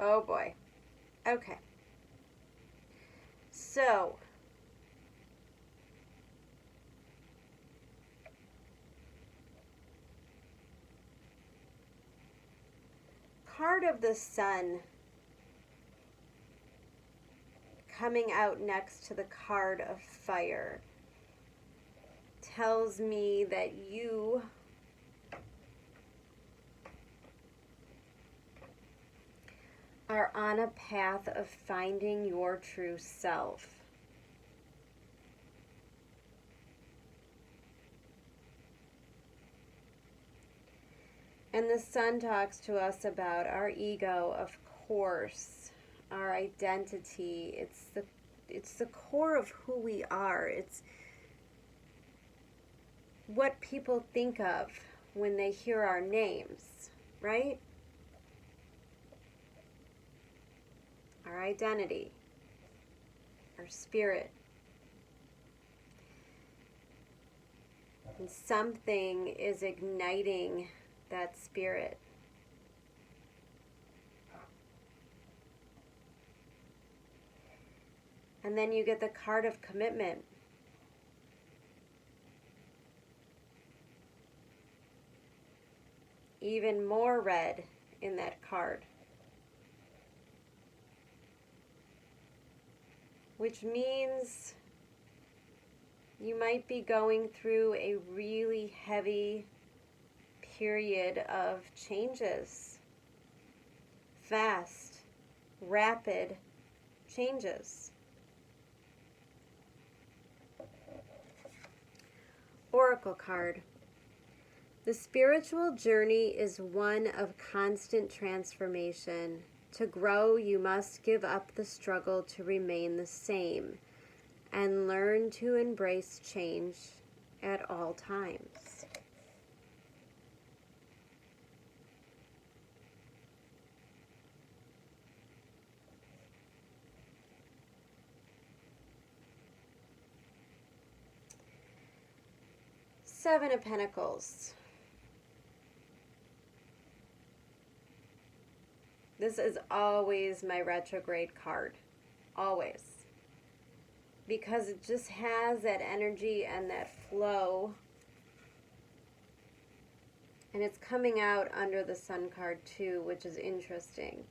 A: Oh boy. Okay. So, card of the Sun coming out next to the card of Fire tells me that you are on a path of finding your true self. And the Sun talks to us about our ego, of course, our identity. It's the core of who we are. It's what people think of when they hear our names, right? Our identity, our spirit. And something is igniting that spirit. And then you get the card of commitment. Even more red in that card. Which means you might be going through a really heavy period of changes. Fast, rapid changes. Oracle card. The spiritual journey is one of constant transformation. To grow, you must give up the struggle to remain the same and learn to embrace change at all times. Seven of Pentacles. This is always my retrograde card. Always. Because it just has that energy and that flow. And it's coming out under the Sun card too, which is interesting.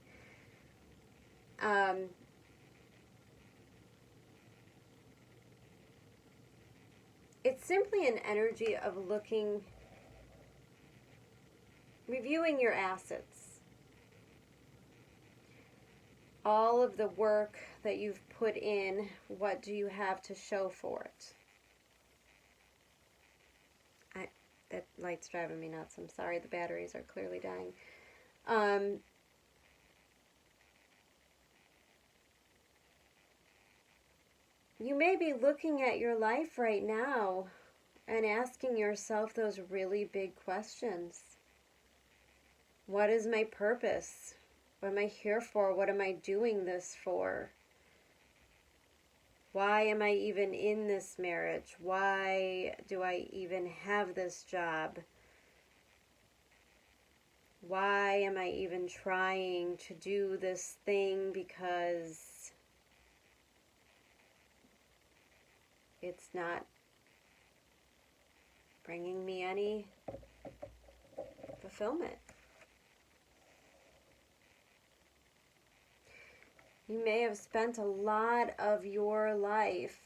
A: It's simply an energy of reviewing your assets. All of the work that you've put in, what do you have to show for it? That light's driving me nuts. I'm sorry, the batteries are clearly dying. You may be looking at your life right now and asking yourself those really big questions. What is my purpose? What am I here for? What am I doing this for? Why am I even in this marriage? Why do I even have this job? Why am I even trying to do this thing? Because it's not bringing me any fulfillment. You may have spent a lot of your life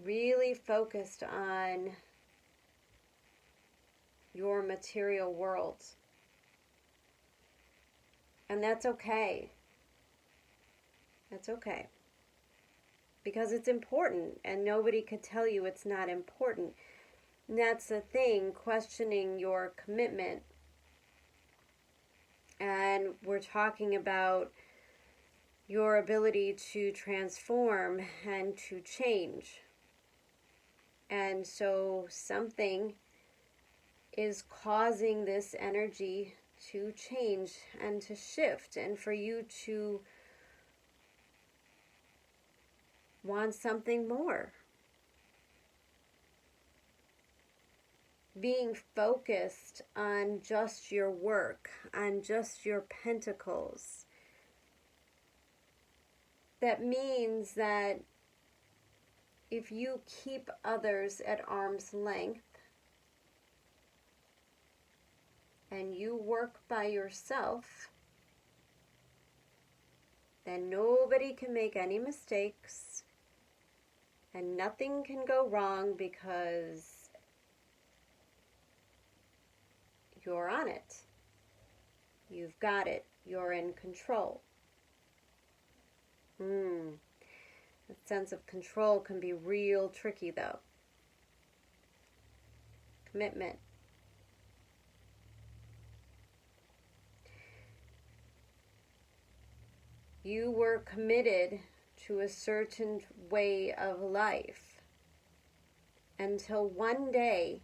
A: really focused on your material world. And that's okay. That's okay. Because it's important, and nobody could tell you it's not important. And that's the thing, questioning your commitment. And we're talking about your ability to transform and to change. And so something is causing this energy to change and to shift, and for you to want something more. Being focused on just your work, on just your pentacles. That means that if you keep others at arm's length and you work by yourself, then nobody can make any mistakes and nothing can go wrong because you're on it. You've got it. You're in control. That sense of control can be real tricky though. Commitment. You were committed to a certain way of life until one day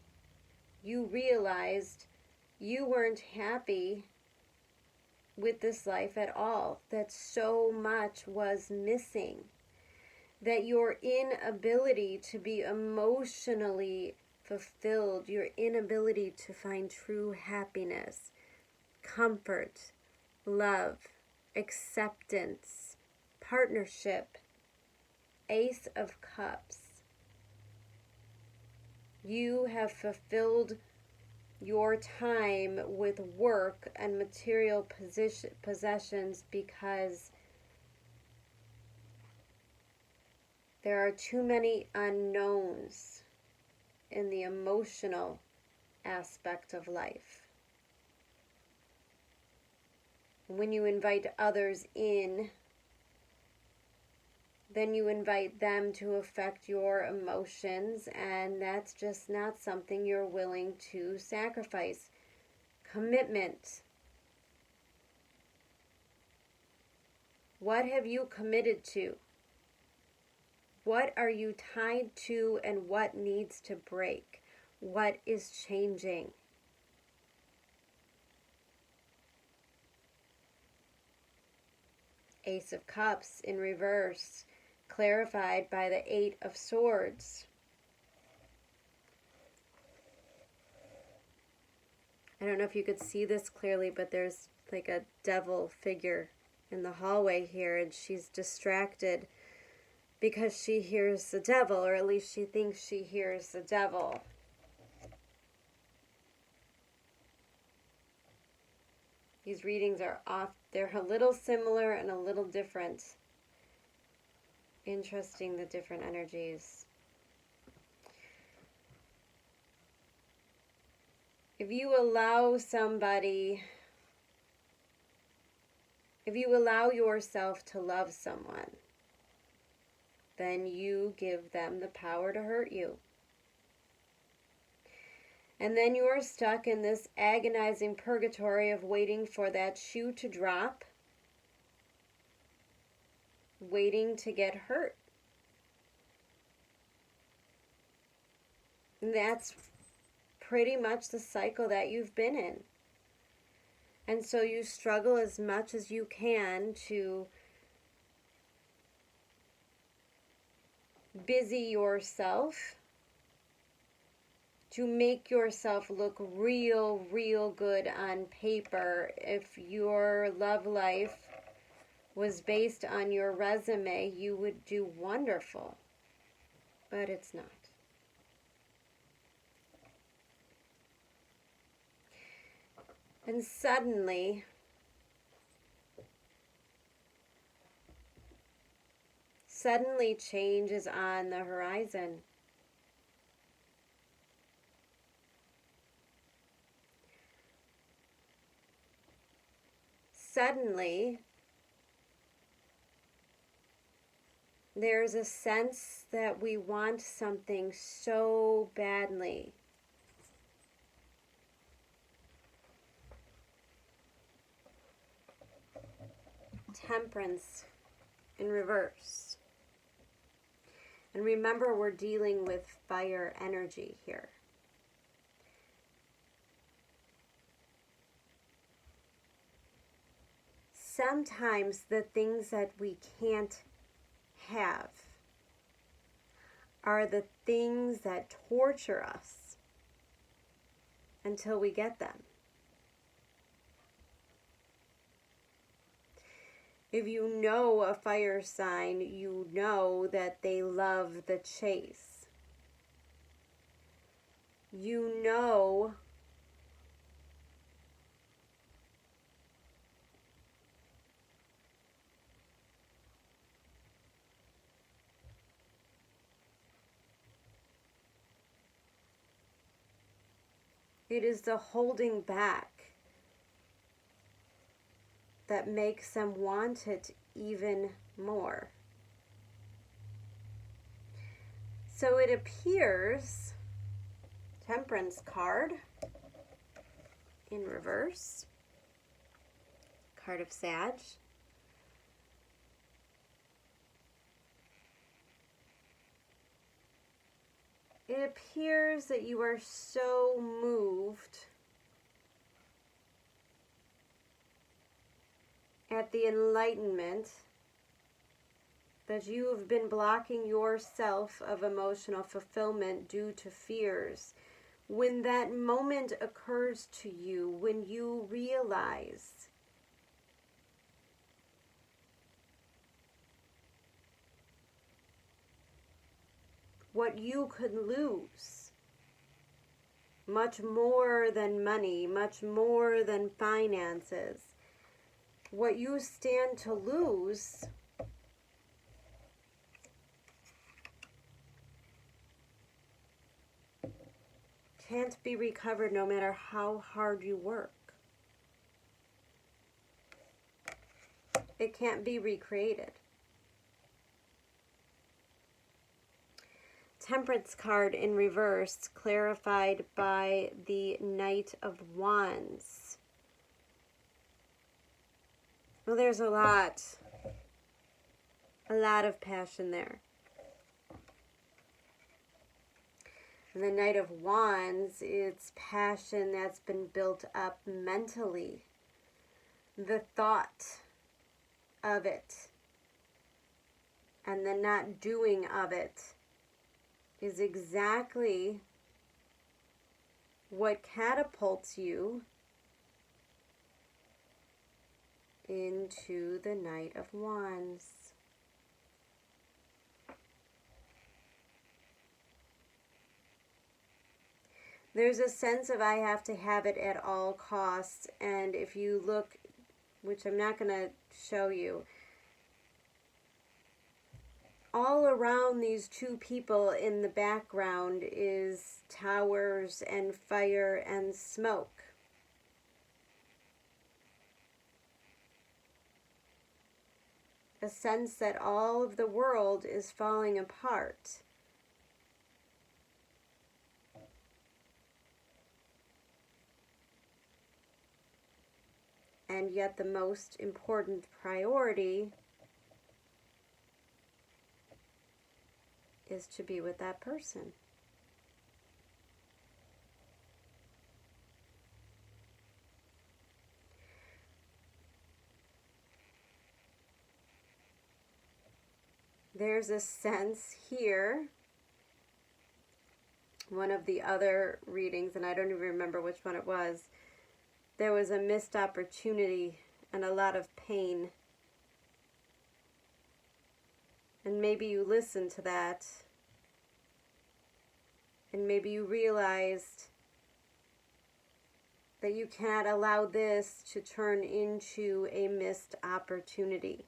A: you realized you weren't happy with this life at all, that so much was missing, that your inability to be emotionally fulfilled, your inability to find true happiness, comfort, love, acceptance, partnership, Ace of Cups. You have fulfilled your time with work and material possessions because there are too many unknowns in the emotional aspect of life. When you invite others in, then you invite them to affect your emotions, and that's just not something you're willing to sacrifice. Commitment. What have you committed to? What are you tied to, and what needs to break? What is changing? Ace of Cups in reverse, clarified by the Eight of Swords. I don't know if you could see this clearly, but there's like a devil figure in the hallway here, and she's distracted because she hears the devil, or at least she thinks she hears the devil. These readings are they're a little similar and a little different. Interesting, the different energies. If you allow yourself to love someone, then you give them the power to hurt you. And then you are stuck in this agonizing purgatory of waiting for that shoe to drop, waiting to get hurt. And that's pretty much the cycle that you've been in. And so you struggle as much as you can to busy yourself, to make yourself look real good on paper. If your love life was based on your resume, you would do wonderful, but it's not. And suddenly, change is on the horizon. Suddenly, there's a sense that we want something so badly. Temperance in reverse. And remember, we're dealing with fire energy here. Sometimes the things that we can't have are the things that torture us until we get them. If you know a fire sign, you know that they love the chase. You know it is the holding back that makes them want it even more. So it appears, Temperance card in reverse, card of Sag. It appears that you are so moved at the enlightenment that you have been blocking yourself of emotional fulfillment due to fears. When that moment occurs to you, when you realize what you could lose. Much more than money, much more than finances. What you stand to lose can't be recovered no matter how hard you work. It can't be recreated. Temperance card in reverse, clarified by the Knight of Wands. Well, there's a lot of passion there. And the Knight of Wands, it's passion that's been built up mentally. The thought of it and the not doing of it is exactly what catapults you into the Knight of Wands. There's a sense of I have to have it at all costs, and if you look, which I'm not going to show you, all around these two people in the background is towers and fire and smoke. A sense that all of the world is falling apart. And yet the most important priority is to be with that person. There's a sense here, one of the other readings, and I don't even remember which one it was, there was a missed opportunity and a lot of pain. And maybe you listened to that, and maybe you realized that you cannot allow this to turn into a missed opportunity.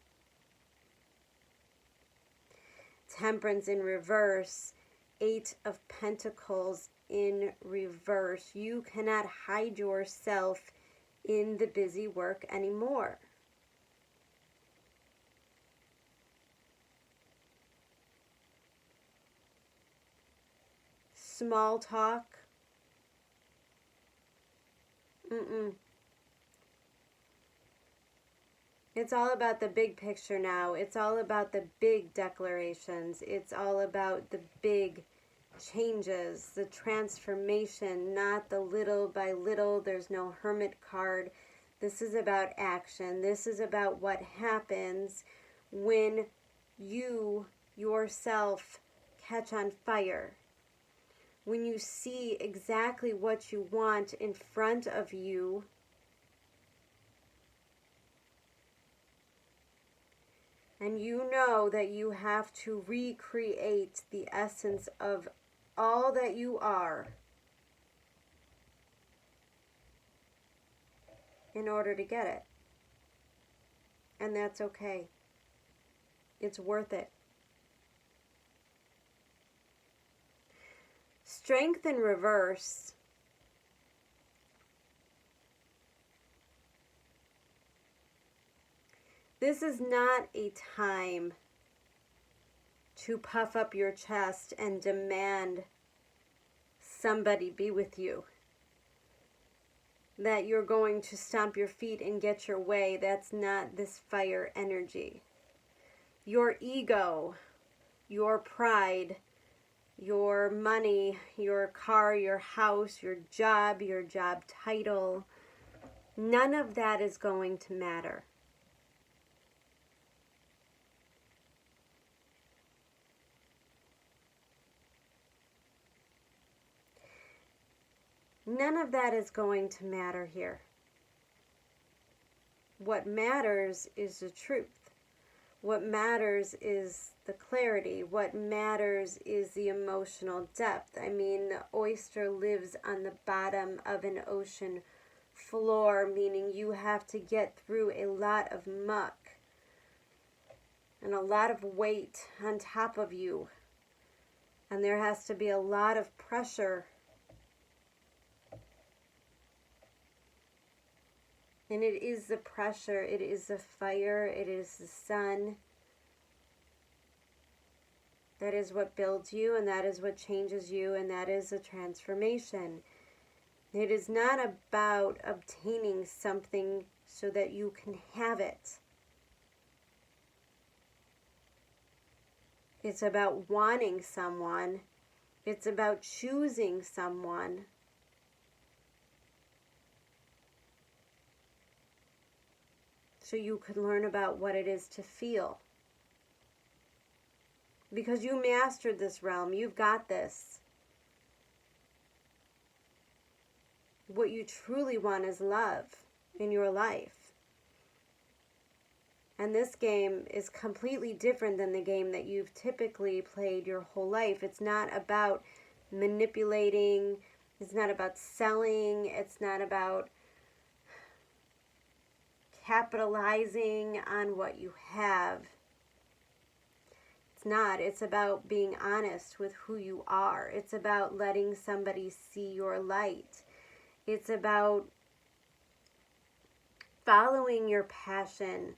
A: Temperance in reverse, Eight of Pentacles in reverse. You cannot hide yourself in the busy work anymore. Small talk. It's all about the big picture now. It's all about the big declarations. It's all about the big changes, the transformation, not the little by little. There's no hermit card. This is about action. This is about what happens when you yourself catch on fire. When you see exactly what you want in front of you, and you know that you have to recreate the essence of all that you are in order to get it. And that's okay. It's worth it. Strength in reverse. This is not a time to puff up your chest and demand somebody be with you. That you're going to stomp your feet and get your way. That's not this fire energy. Your ego, your pride, your money, your car, your house, your job title, none of that is going to matter. None of that is going to matter here. What matters is the truth. What matters is the clarity. What matters is the emotional depth. I mean, the oyster lives on the bottom of an ocean floor, meaning you have to get through a lot of muck and a lot of weight on top of you. And there has to be a lot of pressure. And it is the pressure, it is the fire, it is the sun. That is what builds you, and that is what changes you, and that is a transformation. It is not about obtaining something so that you can have it. It's about wanting someone. It's about choosing someone. So you can learn about what it is to feel. Because you mastered this realm. You've got this. What you truly want is love in your life. And this game is completely different than the game that you've typically played your whole life. It's not about manipulating. It's not about selling. It's not about capitalizing on what you have. It's not. It's about being honest with who you are. It's about letting somebody see your light. It's about following your passion.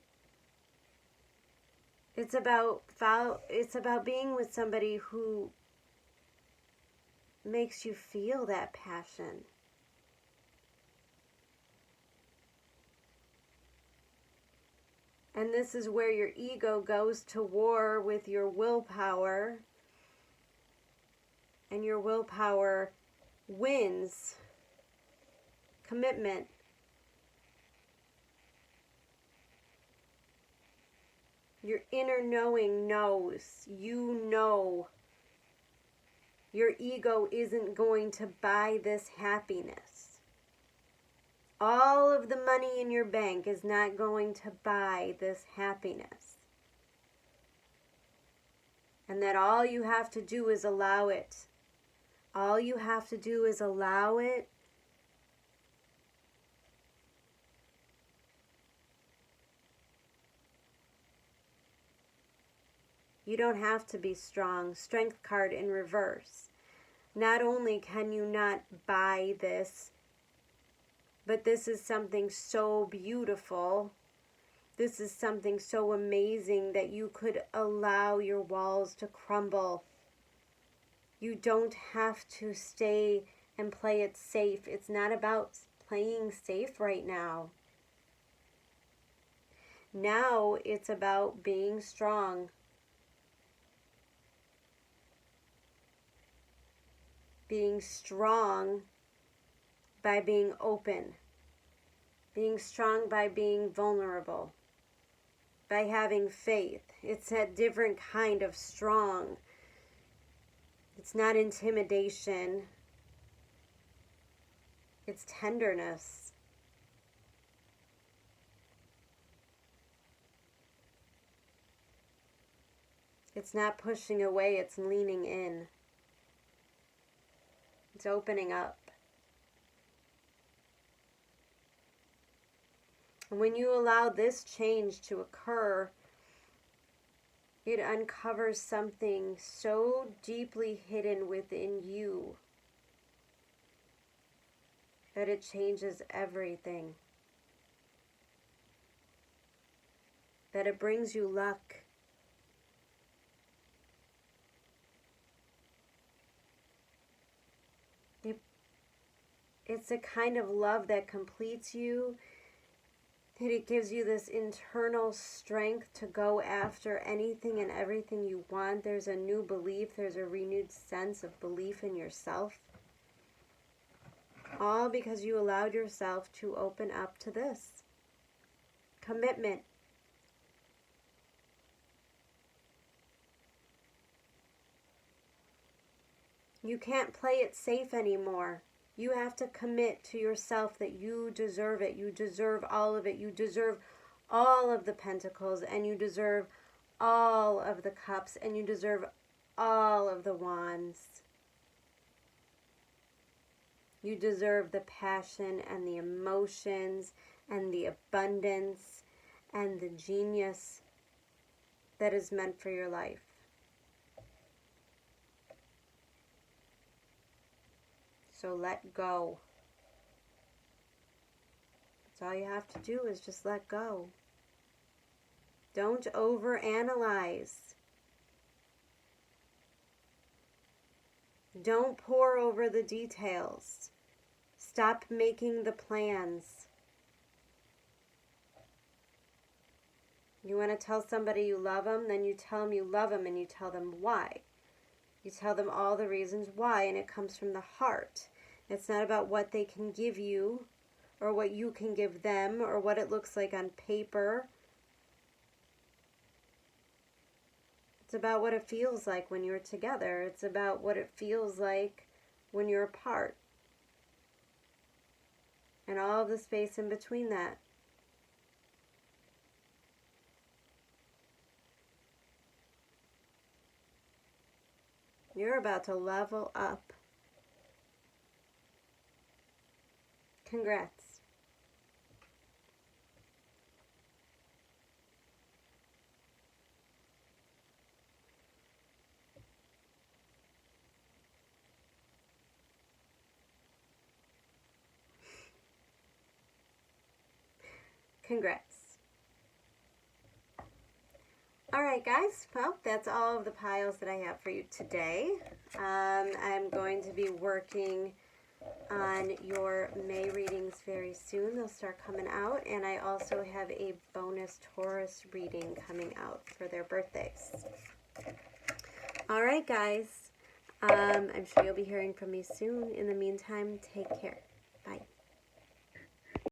A: It's about being with somebody who makes you feel that passion. And this is where your ego goes to war with your willpower. And your willpower wins. Commitment. Your inner knowing knows. You know. Your ego isn't going to buy this happiness. All of the money in your bank is not going to buy this happiness. And that all you have to do is allow it. All you have to do is allow it. You don't have to be strong. Strength card in reverse. Not only can you not buy this, but this is something so beautiful. This is something so amazing that you could allow your walls to crumble. You don't have to stay and play it safe. It's not about playing safe right now. Now it's about being strong. Being strong by being open. Being strong by being vulnerable. By having faith. It's a different kind of strong. It's not intimidation. It's tenderness. It's not pushing away, it's leaning in. It's opening up. And when you allow this change to occur, it uncovers something so deeply hidden within you that it changes everything. That it brings you luck. It's a kind of love that completes you. It gives you this internal strength to go after anything and everything you want. There's a new belief. There's a renewed sense of belief in yourself. All because you allowed yourself to open up to this. Commitment. You can't play it safe anymore. You have to commit to yourself that you deserve it. You deserve all of it. You deserve all of the pentacles, and you deserve all of the cups, and you deserve all of the wands. You deserve the passion and the emotions and the abundance and the genius that is meant for your life. So let go. That's all you have to do is just let go. Don't overanalyze. Don't pore over the details. Stop making the plans. You want to tell somebody you love them, then you tell them you love them and you tell them why. You tell them all the reasons why, and it comes from the heart. It's not about what they can give you or what you can give them or what it looks like on paper. It's about what it feels like when you're together. It's about what it feels like when you're apart. And all of the space in between that. You're about to level up. Congrats. Congrats. Alright guys, well, that's all of the piles that I have for you today. I'm going to be working on your May readings very soon. They'll start coming out, and I also have a bonus Taurus reading coming out for their birthdays. Alright guys, I'm sure you'll be hearing from me soon. In the meantime, take care.